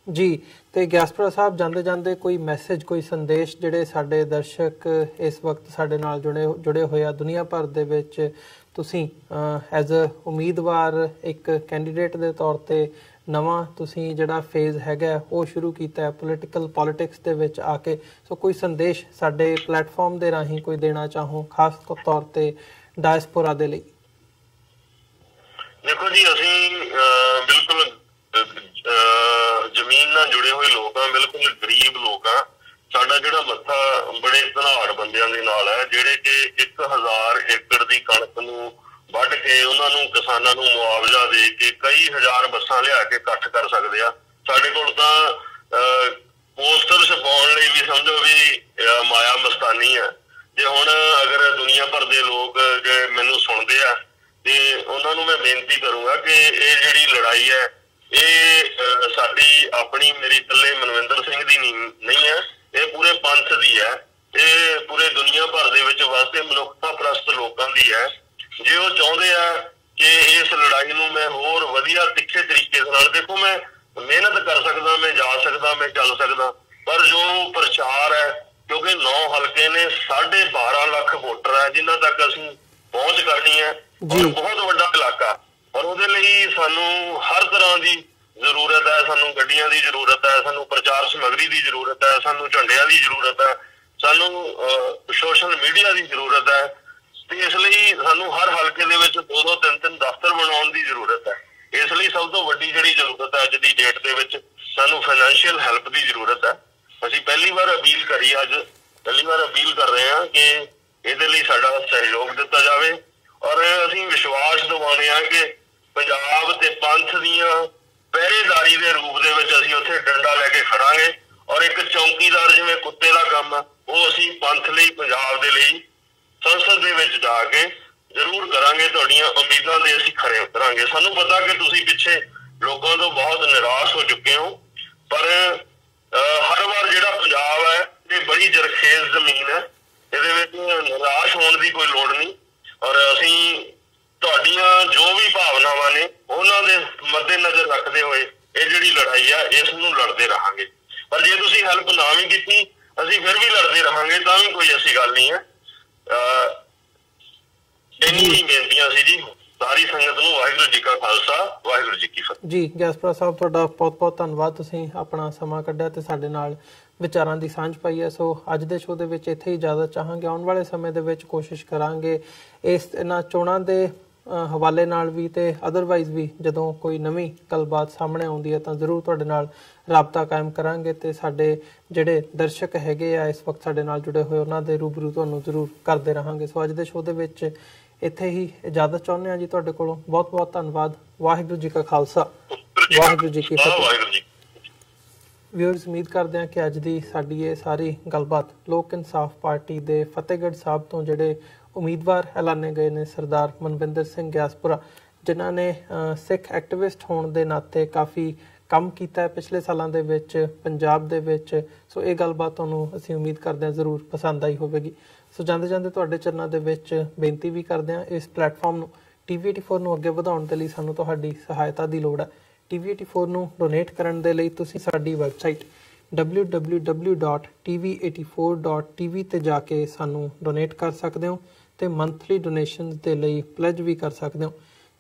ਜੀ, ਤੇ ਗਿਆਸਪੁਰਾ ਸਾਹਿਬ, ਜਾਂਦੇ ਜਾਂਦੇ ਕੋਈ ਮੈਸੇਜ, ਕੋਈ ਸੰਦੇਸ਼ ਜਿਹੜੇ ਸਾਡੇ ਦਰਸ਼ਕ ਇਸ ਵਕਤ ਸਾਡੇ ਨਾਲ ਜੁੜੇ ਹੋਏ ਆ ਦੁਨੀਆ ਭਰ ਦੇ ਵਿੱਚ, ਤੁਸੀਂ ਐਜ਼ ਅ ਉਮੀਦਵਾਰ ਇੱਕ ਕੈਂਡੀਡੇਟ ਦੇ ਤੌਰ ਤੇ ਨਵਾਂ ਤੁਸੀਂ ਜਿਹੜਾ ਫੇਜ਼ ਹੈਗਾ ਉਹ ਸ਼ੁਰੂ ਕੀਤਾ ਹੈ ਪੋਲਿਟਿਕਸ ਦੇ ਵਿੱਚ ਆ ਕੇ। ਸੋ ਕੋਈ ਸੰਦੇਸ਼ ਸਾਡੇ ਪਲੇਟਫਾਰਮ ਦੇ ਰਾਹੀਂ ਕੋਈ ਦੇਣਾ ਚਾਹੋ ਖਾਸ ਤੌਰ ਤੇ ਡਾਇਸਪੋਰਾ ਦੇ ਲਈ? ਦੇਖੋ ਜੀ, ਅਸੀਂ ਬਿਲਕੁਲ ਜ਼ਮੀਨ ਨਾਲ ਜੁੜੇ ਹੋਏ ਲੋਕ ਹਾਂ, ਬਿਲਕੁਲ ਗਰੀਬ ਲੋਕ ਹਾਂ। ਸਾਡਾ ਜਿਹੜਾ ਮੱਥਾ ਬੜੇ ਧਨਾੜ ਬੰਦਿਆਂ ਦੇ ਨਾਲ ਹੈ, ਜਿਹੜੇ ਕਿ 1000 ਏਕੜ ਦੀ ਕਣਕ ਨੂੰ ਵੱਢ ਕੇ ਉਹਨਾਂ ਨੂੰ ਕਿਸਾਨਾਂ ਨੂੰ ਮੁਆਵਜ਼ਾ ਦੇ ਕੇ ਕਈ ਹਜ਼ਾਰ ਬੱਸਾਂ ਲਿਆ ਕੇ ਇਕੱਠ ਕਰ ਸਕਦੇ ਆ। ਸਾਡੇ ਕੋਲ ਤਾਂ ਪੋਸਟਰ ਛਪਾਉਣ ਲਈ ਵੀ ਸਮਝੋ ਵੀ ਮਾਇਆ ਮਸਤਾਨੀ ਹੈ। ਜੇ ਹੁਣ ਅਗਰ ਦੁਨੀਆ ਭਰ ਦੇ ਲੋਕ ਜੇ ਮੈਨੂੰ ਸੁਣਦੇ ਆ ਤੇ ਉਹਨਾਂ ਨੂੰ ਮੈਂ ਬੇਨਤੀ ਕਰੂੰਗਾ ਕਿ ਇਹ ਜਿਹੜੀ ਲੜਾਈ ਹੈ ਇਹ ਸਾਡੀ ਆਪਣੀ ਮੇਰੀ ਇਕੱਲੇ ਮਨਵਿੰਦਰ ਸਿੰਘ ਦੀ ਨਹੀਂ ਹੈ, ਇਹ ਪੂਰੇ ਪੰਥ ਦੀ ਹੈ। ਇਹ ਪੂਰੇ ਦੁਨੀਆ ਭਰ ਦੇ ਵਿੱਚ ਵਸਦੇ ਮਨੁੱਖਤਾ ਪ੍ਰਸਤ ਲੋਕਾਂ ਦੀ ਹੈ। ਜੇ ਉਹ ਚਾਹੁੰਦੇ ਆ ਕਿ ਇਸ ਲੜਾਈ ਨੂੰ ਮੈਂ ਹੋਰ ਵਧੀਆ ਤਿੱਖੇ ਤਰੀਕੇ ਦੇ ਨਾਲ, ਦੇਖੋ ਮੈਂ ਮਿਹਨਤ ਕਰ ਸਕਦਾ, ਮੈਂ ਜਾ ਸਕਦਾ, ਮੈਂ ਚੱਲ ਸਕਦਾ, ਪਰ ਜੋ ਪ੍ਰਚਾਰ ਹੈ, ਕਿਉਂਕਿ 9 ਹਲਕੇ ਨੇ 12.5 ਲੱਖ ਵੋਟਰ ਹੈ ਜਿਨ੍ਹਾਂ ਤੱਕ ਅਸੀਂ ਪਹੁੰਚ ਕਰਨੀ ਹੈ, ਬਹੁਤ ਵੱਡਾ ਇਲਾਕਾ, ਔਰ ਉਹਦੇ ਲਈ ਸਾਨੂੰ ਹਰ ਤਰ੍ਹਾਂ ਦੀ ਜ਼ਰੂਰਤ ਹੈ। ਸਾਨੂੰ ਗੱਡੀਆਂ ਦੀ ਜ਼ਰੂਰਤ ਹੈ, ਸਾਨੂੰ ਪ੍ਰਚਾਰ ਸਮੱਗਰੀ ਦੀ ਜ਼ਰੂਰਤ ਹੈ, ਸਾਨੂੰ ਝੰਡਿਆਂ ਦੀ ਜ਼ਰੂਰਤ ਹੈ, ਸਾਨੂੰ ਸੋਸ਼ਲ ਮੀਡੀਆ ਦੀ ਜ਼ਰੂਰਤ ਹੈ। ਤੇ ਇਸ ਲਈ ਸਾਨੂੰ ਹਰ ਹਲਕੇ ਦੇ ਵਿੱਚ 2-2, 3-3 ਦਫ਼ਤਰ ਬਣਾਉਣ ਦੀ ਜ਼ਰੂਰਤ ਹੈ। ਇਸ ਲਈ ਸਭ ਤੋਂ ਵੱਡੀ ਜਿਹੜੀ ਜ਼ਰੂਰਤ ਹੈ ਅੱਜ ਦੀ ਡੇਟ ਦੇ ਵਿੱਚ, ਸਾਨੂੰ ਫਾਈਨੈਂਸ਼ੀਅਲ ਹੈਲਪ ਦੀ ਜ਼ਰੂਰਤ ਹੈ। ਅਸੀਂ ਪਹਿਲੀ ਵਾਰ ਅਪੀਲ ਕਰ ਰਹੇ ਹਾਂ ਕਿ ਇਹਦੇ ਲਈ ਸਾਡਾ ਸਹਿਯੋਗ ਦਿੱਤਾ ਜਾਵੇ, ਔਰ ਅਸੀਂ ਵਿਸ਼ਵਾਸ ਦਿਵਾਉਂਦੇ ਹਾਂ ਕਿ ਪੰਜਾਬ ਤੇ ਪੰਥ ਦੀਆਂ ਪਹਿਰੇਦਾਰੀ ਦੇ ਰੂਪ ਦੇ ਵਿੱਚ ਅਸੀਂ ਉੱਥੇ ਡੰਡਾ ਲੈ ਕੇ ਖੜਾਂਗੇ, ਔਰ ਇੱਕ ਚੌਕੀਦਾਰ ਜਿਵੇਂ ਕੁੱਤੇ ਦਾ ਕੰਮ ਉਹ ਅਸੀਂ ਪੰਥ ਲਈ, ਪੰਜਾਬ ਦੇ ਲਈ ਸੰਸਦ ਦੇ ਵਿੱਚ ਜਾ ਕੇ ਜ਼ਰੂਰ ਕਰਾਂਗੇ। ਤੁਹਾਡੀਆਂ ਉਮੀਦਾਂ ਦੇ ਅਸੀਂ ਖਰੇ ਉਤਰਾਂਗੇ। ਸਾਨੂੰ ਪਤਾ ਕਿ ਤੁਸੀਂ ਪਿੱਛੇ ਲੋਕਾਂ ਤੋਂ ਬਹੁਤ ਨਿਰਾਸ਼ ਹੋ ਚੁੱਕੇ ਹੋ, ਪਰ ਹਰ ਵਾਰ ਜਿਹੜਾ ਪੰਜਾਬ ਹੈ ਇਹ ਬੜੀ ਜ਼ਰਖੇਜ਼ ਜ਼ਮੀਨ ਹੈ, ਇਹਦੇ ਵਿੱਚ ਨਿਰਾਸ਼ ਹੋਣ ਦੀ ਕੋਈ ਲੋੜ ਨਹੀਂ। ਔਰ ਅਸੀਂ ਤੁਹਾਡੀਆਂ ਜੋ ਵੀ ਭਾਵਨਾਵਾਂ ਨੇ ਉਹਨਾਂ ਦੇ ਮੱਦੇ ਨਜ਼ਰ ਰੱਖਦੇ ਹੋਏ ਇਹ ਜਿਹੜੀ ਲੜਾਈ ਆ ਇਸ ਨੂੰ ਲੜਦੇ ਰਹਾਂਗੇ। ਪਰ ਜੇ ਤੁਸੀਂ ਹੈਲਪ ਨਾ ਵੀ ਕੀਤੀ ਅਸੀਂ ਫਿਰ ਵੀ ਲੜਦੇ ਰਹਾਂਗੇ, ਤਾਂ ਵੀ ਕੋਈ ਐਸੀ ਗੱਲ ਨਹੀਂ ਹੈ। ਇੰਨੀ ਬੇਨਤੀਆਂ ਸੀ ਜੀ ਸਾਰੀ ਸੰਗਤ ਨੂੰ। ਵਾਹਿਗੁਰੂ ਜੀ ਕਾ ਖਾਲਸਾ, ਵਾਹਿਗੁਰੂ ਜੀ ਕੀ ਫਤਿਹ। ਜੀ ਗਿਆਸਪੁਰਾ ਸਾਹਿਬ, ਤੁਹਾਡਾ ਬਹੁਤ-ਬਹੁਤ ਧੰਨਵਾਦ, ਤੁਸੀਂ ਆਪਣਾ ਸਮਾਂ ਕੱਢਿਆ ਤੇ ਸਾਡੇ ਨਾਲ ਵਿਚਾਰਾਂ ਦੀ ਸਾਂਝ ਪਾਈ ਹੈ। ਸੋ ਅੱਜ ਦੇ ਸ਼ੋਅ ਦੇ ਵਿੱਚ ਇੱਥੇ ਹੀ ਇਜਾਜ਼ਤ ਚਾਹਾਂਗੇ। ਆਉਣ ਵਾਲੇ ਸਮੇਂ ਦੇ ਵਿੱਚ ਕੋਸ਼ਿਸ਼ ਕਰਾਂਗੇ ਇਹਨਾਂ ਚੋਣਾਂ ਦੇ ਹਵਾਲੇ ਨਾਲ ਵੀ ਤੇ ਅਦਰਵਾਈਜ਼ ਵੀ ਜਦੋਂ ਕੋਈ ਨਵੀਂ ਗੱਲਬਾਤ ਸਾਹਮਣੇ ਆਉਂਦੀ ਹੈ ਤਾਂ ਜ਼ਰੂਰ ਤੁਹਾਡੇ ਨਾਲ ਰਾਬਤਾ ਕਾਇਮ ਕਰਾਂਗੇ ਤੇ ਸਾਡੇ ਜਿਹੜੇ ਦਰਸ਼ਕ ਹੈਗੇ ਆ ਇਸ ਵਕਤ ਸਾਡੇ ਨਾਲ ਜੁੜੇ ਹੋਏ ਉਹਨਾਂ ਦੇ ਰੂਬਰੂ ਤੁਹਾਨੂੰ ਜ਼ਰੂਰ ਕਰਦੇ ਰਹਾਂਗੇ। ਸੋ ਅੱਜ ਦੇ ਸ਼ੋਅ ਦੇ ਵਿੱਚ ਇੱਥੇ ਹੀ ਇਜਾਜ਼ਤ ਚਾਹੁੰਦੇ ਹਾਂ ਜੀ ਤੁਹਾਡੇ ਕੋਲੋਂ। ਬਹੁਤ-ਬਹੁਤ ਧੰਨਵਾਦ। ਵਾਹਿਗੁਰੂ ਜੀ ਕਾ ਖਾਲਸਾ, ਵਾਹਿਗੁਰੂ ਜੀ ਕੀ ਫਤਿਹ। ਵਿਊਅਰਸ, ਉਮੀਦ ਕਰਦੇ ਹਾਂ ਕਿ ਅੱਜ ਦੀ ਸਾਡੀ ਇਹ ਸਾਰੀ ਗੱਲਬਾਤ ਲੋਕ ਇਨਸਾਫ ਪਾਰਟੀ ਦੇ ਫਤਿਹਗੜ੍ਹ ਸਾਹਿਬ ਤੋਂ ਜਿਹੜੇ ਉਮੀਦਵਾਰ ਐਲਾਨੇ ਗਏ ਨੇ ਸਰਦਾਰ ਮਨਵਿੰਦਰ ਸਿੰਘ ਗਿਆਸਪੁਰਾ, ਜਿਨ੍ਹਾਂ ਨੇ ਸਿੱਖ ਐਕਟਿਵਿਸਟ ਹੋਣ ਦੇ ਨਾਤੇ ਕਾਫੀ ਕੰਮ ਕੀਤਾ ਹੈ ਪਿਛਲੇ ਸਾਲਾਂ ਦੇ ਵਿੱਚ ਪੰਜਾਬ ਦੇ ਵਿੱਚ। ਸੋ ਇਹ ਗੱਲਬਾਤ ਤੁਹਾਨੂੰ ਅਸੀਂ ਉਮੀਦ ਕਰਦੇ ਹਾਂ ਜ਼ਰੂਰ ਪਸੰਦ ਆਈ ਹੋਵੇਗੀ। ਸੋ ਜਾਂਦੇ ਜਾਂਦੇ ਤੁਹਾਡੇ ਚਰਨਾਂ ਦੇ ਵਿੱਚ ਬੇਨਤੀ ਵੀ ਕਰਦੇ ਹਾਂ, ਇਸ ਪਲੇਟਫਾਰਮ ਨੂੰ TV84 ਨੂੰ ਅੱਗੇ ਵਧਾਉਣ ਦੇ ਲਈ ਸਾਨੂੰ ਤੁਹਾਡੀ ਸਹਾਇਤਾ ਦੀ ਲੋੜ ਹੈ। TV84 ਨੂੰ ਡੋਨੇਟ ਕਰਨ ਦੇ ਲਈ ਤੁਸੀਂ ਸਾਡੀ ਵੈਬਸਾਈਟ www.tv84.tv ਤੇ ਜਾ ਕੇ ਸਾਨੂੰ ਡੋਨੇਟ ਕਰ ਸਕਦੇ ਹੋ ਤੇ ਮੰਥਲੀ ਡੋਨੇਸ਼ਨਸ ਦੇ ਲਈ ਪਲੇਜ ਵੀ ਕਰ ਸਕਦੇ ਹੋ।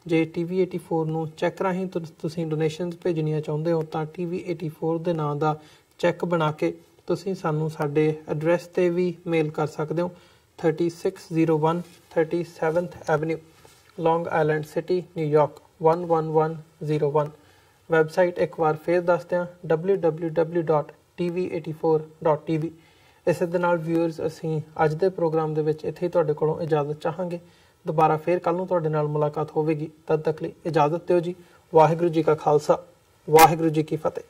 ਜੇ TV84 ਨੂੰ ਚੈੱਕ ਰਾਹੀਂ ਤੁਸੀਂ ਡੋਨੇਸ਼ਨਸ ਭੇਜਣੀਆਂ ਚਾਹੁੰਦੇ ਹੋ ਤਾਂ TV84 ਦੇ ਨਾਂ ਦਾ ਚੈੱਕ ਬਣਾ ਕੇ ਤੁਸੀਂ ਸਾਨੂੰ ਸਾਡੇ ਐਡਰੈਸ ਤੇ ਵੀ ਮੇਲ ਕਰ ਸਕਦੇ ਹੋ। 3601 37th ਐਵਨਿਊ, ਲੌਂਗ ਆਈਲੈਂਡ ਸਿਟੀ, ਨਿਊਯਾਰਕ 11101। ਵੈਬਸਾਈਟ ਇੱਕ ਵਾਰ ਫੇਰ ਦੱਸਦੇ ਹਾਂ www.tv84.tv। ਇਸੇ ਦੇ ਨਾਲ ਵਿਊਅਰਸ, ਅਸੀਂ ਅੱਜ ਦੇ ਪ੍ਰੋਗਰਾਮ ਦੇ ਵਿੱਚ ਇੱਥੇ ਹੀ ਤੁਹਾਡੇ ਕੋਲੋਂ ਇਜਾਜ਼ਤ ਚਾਹਾਂਗੇ। ਦੁਬਾਰਾ ਫੇਰ ਕੱਲ ਨੂੰ ਤੁਹਾਡੇ ਨਾਲ ਮੁਲਾਕਾਤ ਹੋਵੇਗੀ। ਤਦ ਤੱਕ ਲਈ ਇਜਾਜ਼ਤ ਦਿਓ ਜੀ। ਵਾਹਿਗੁਰੂ ਜੀ ਕਾ ਖਾਲਸਾ, ਵਾਹਿਗੁਰੂ ਜੀ ਕੀ ਫਤਿਹ।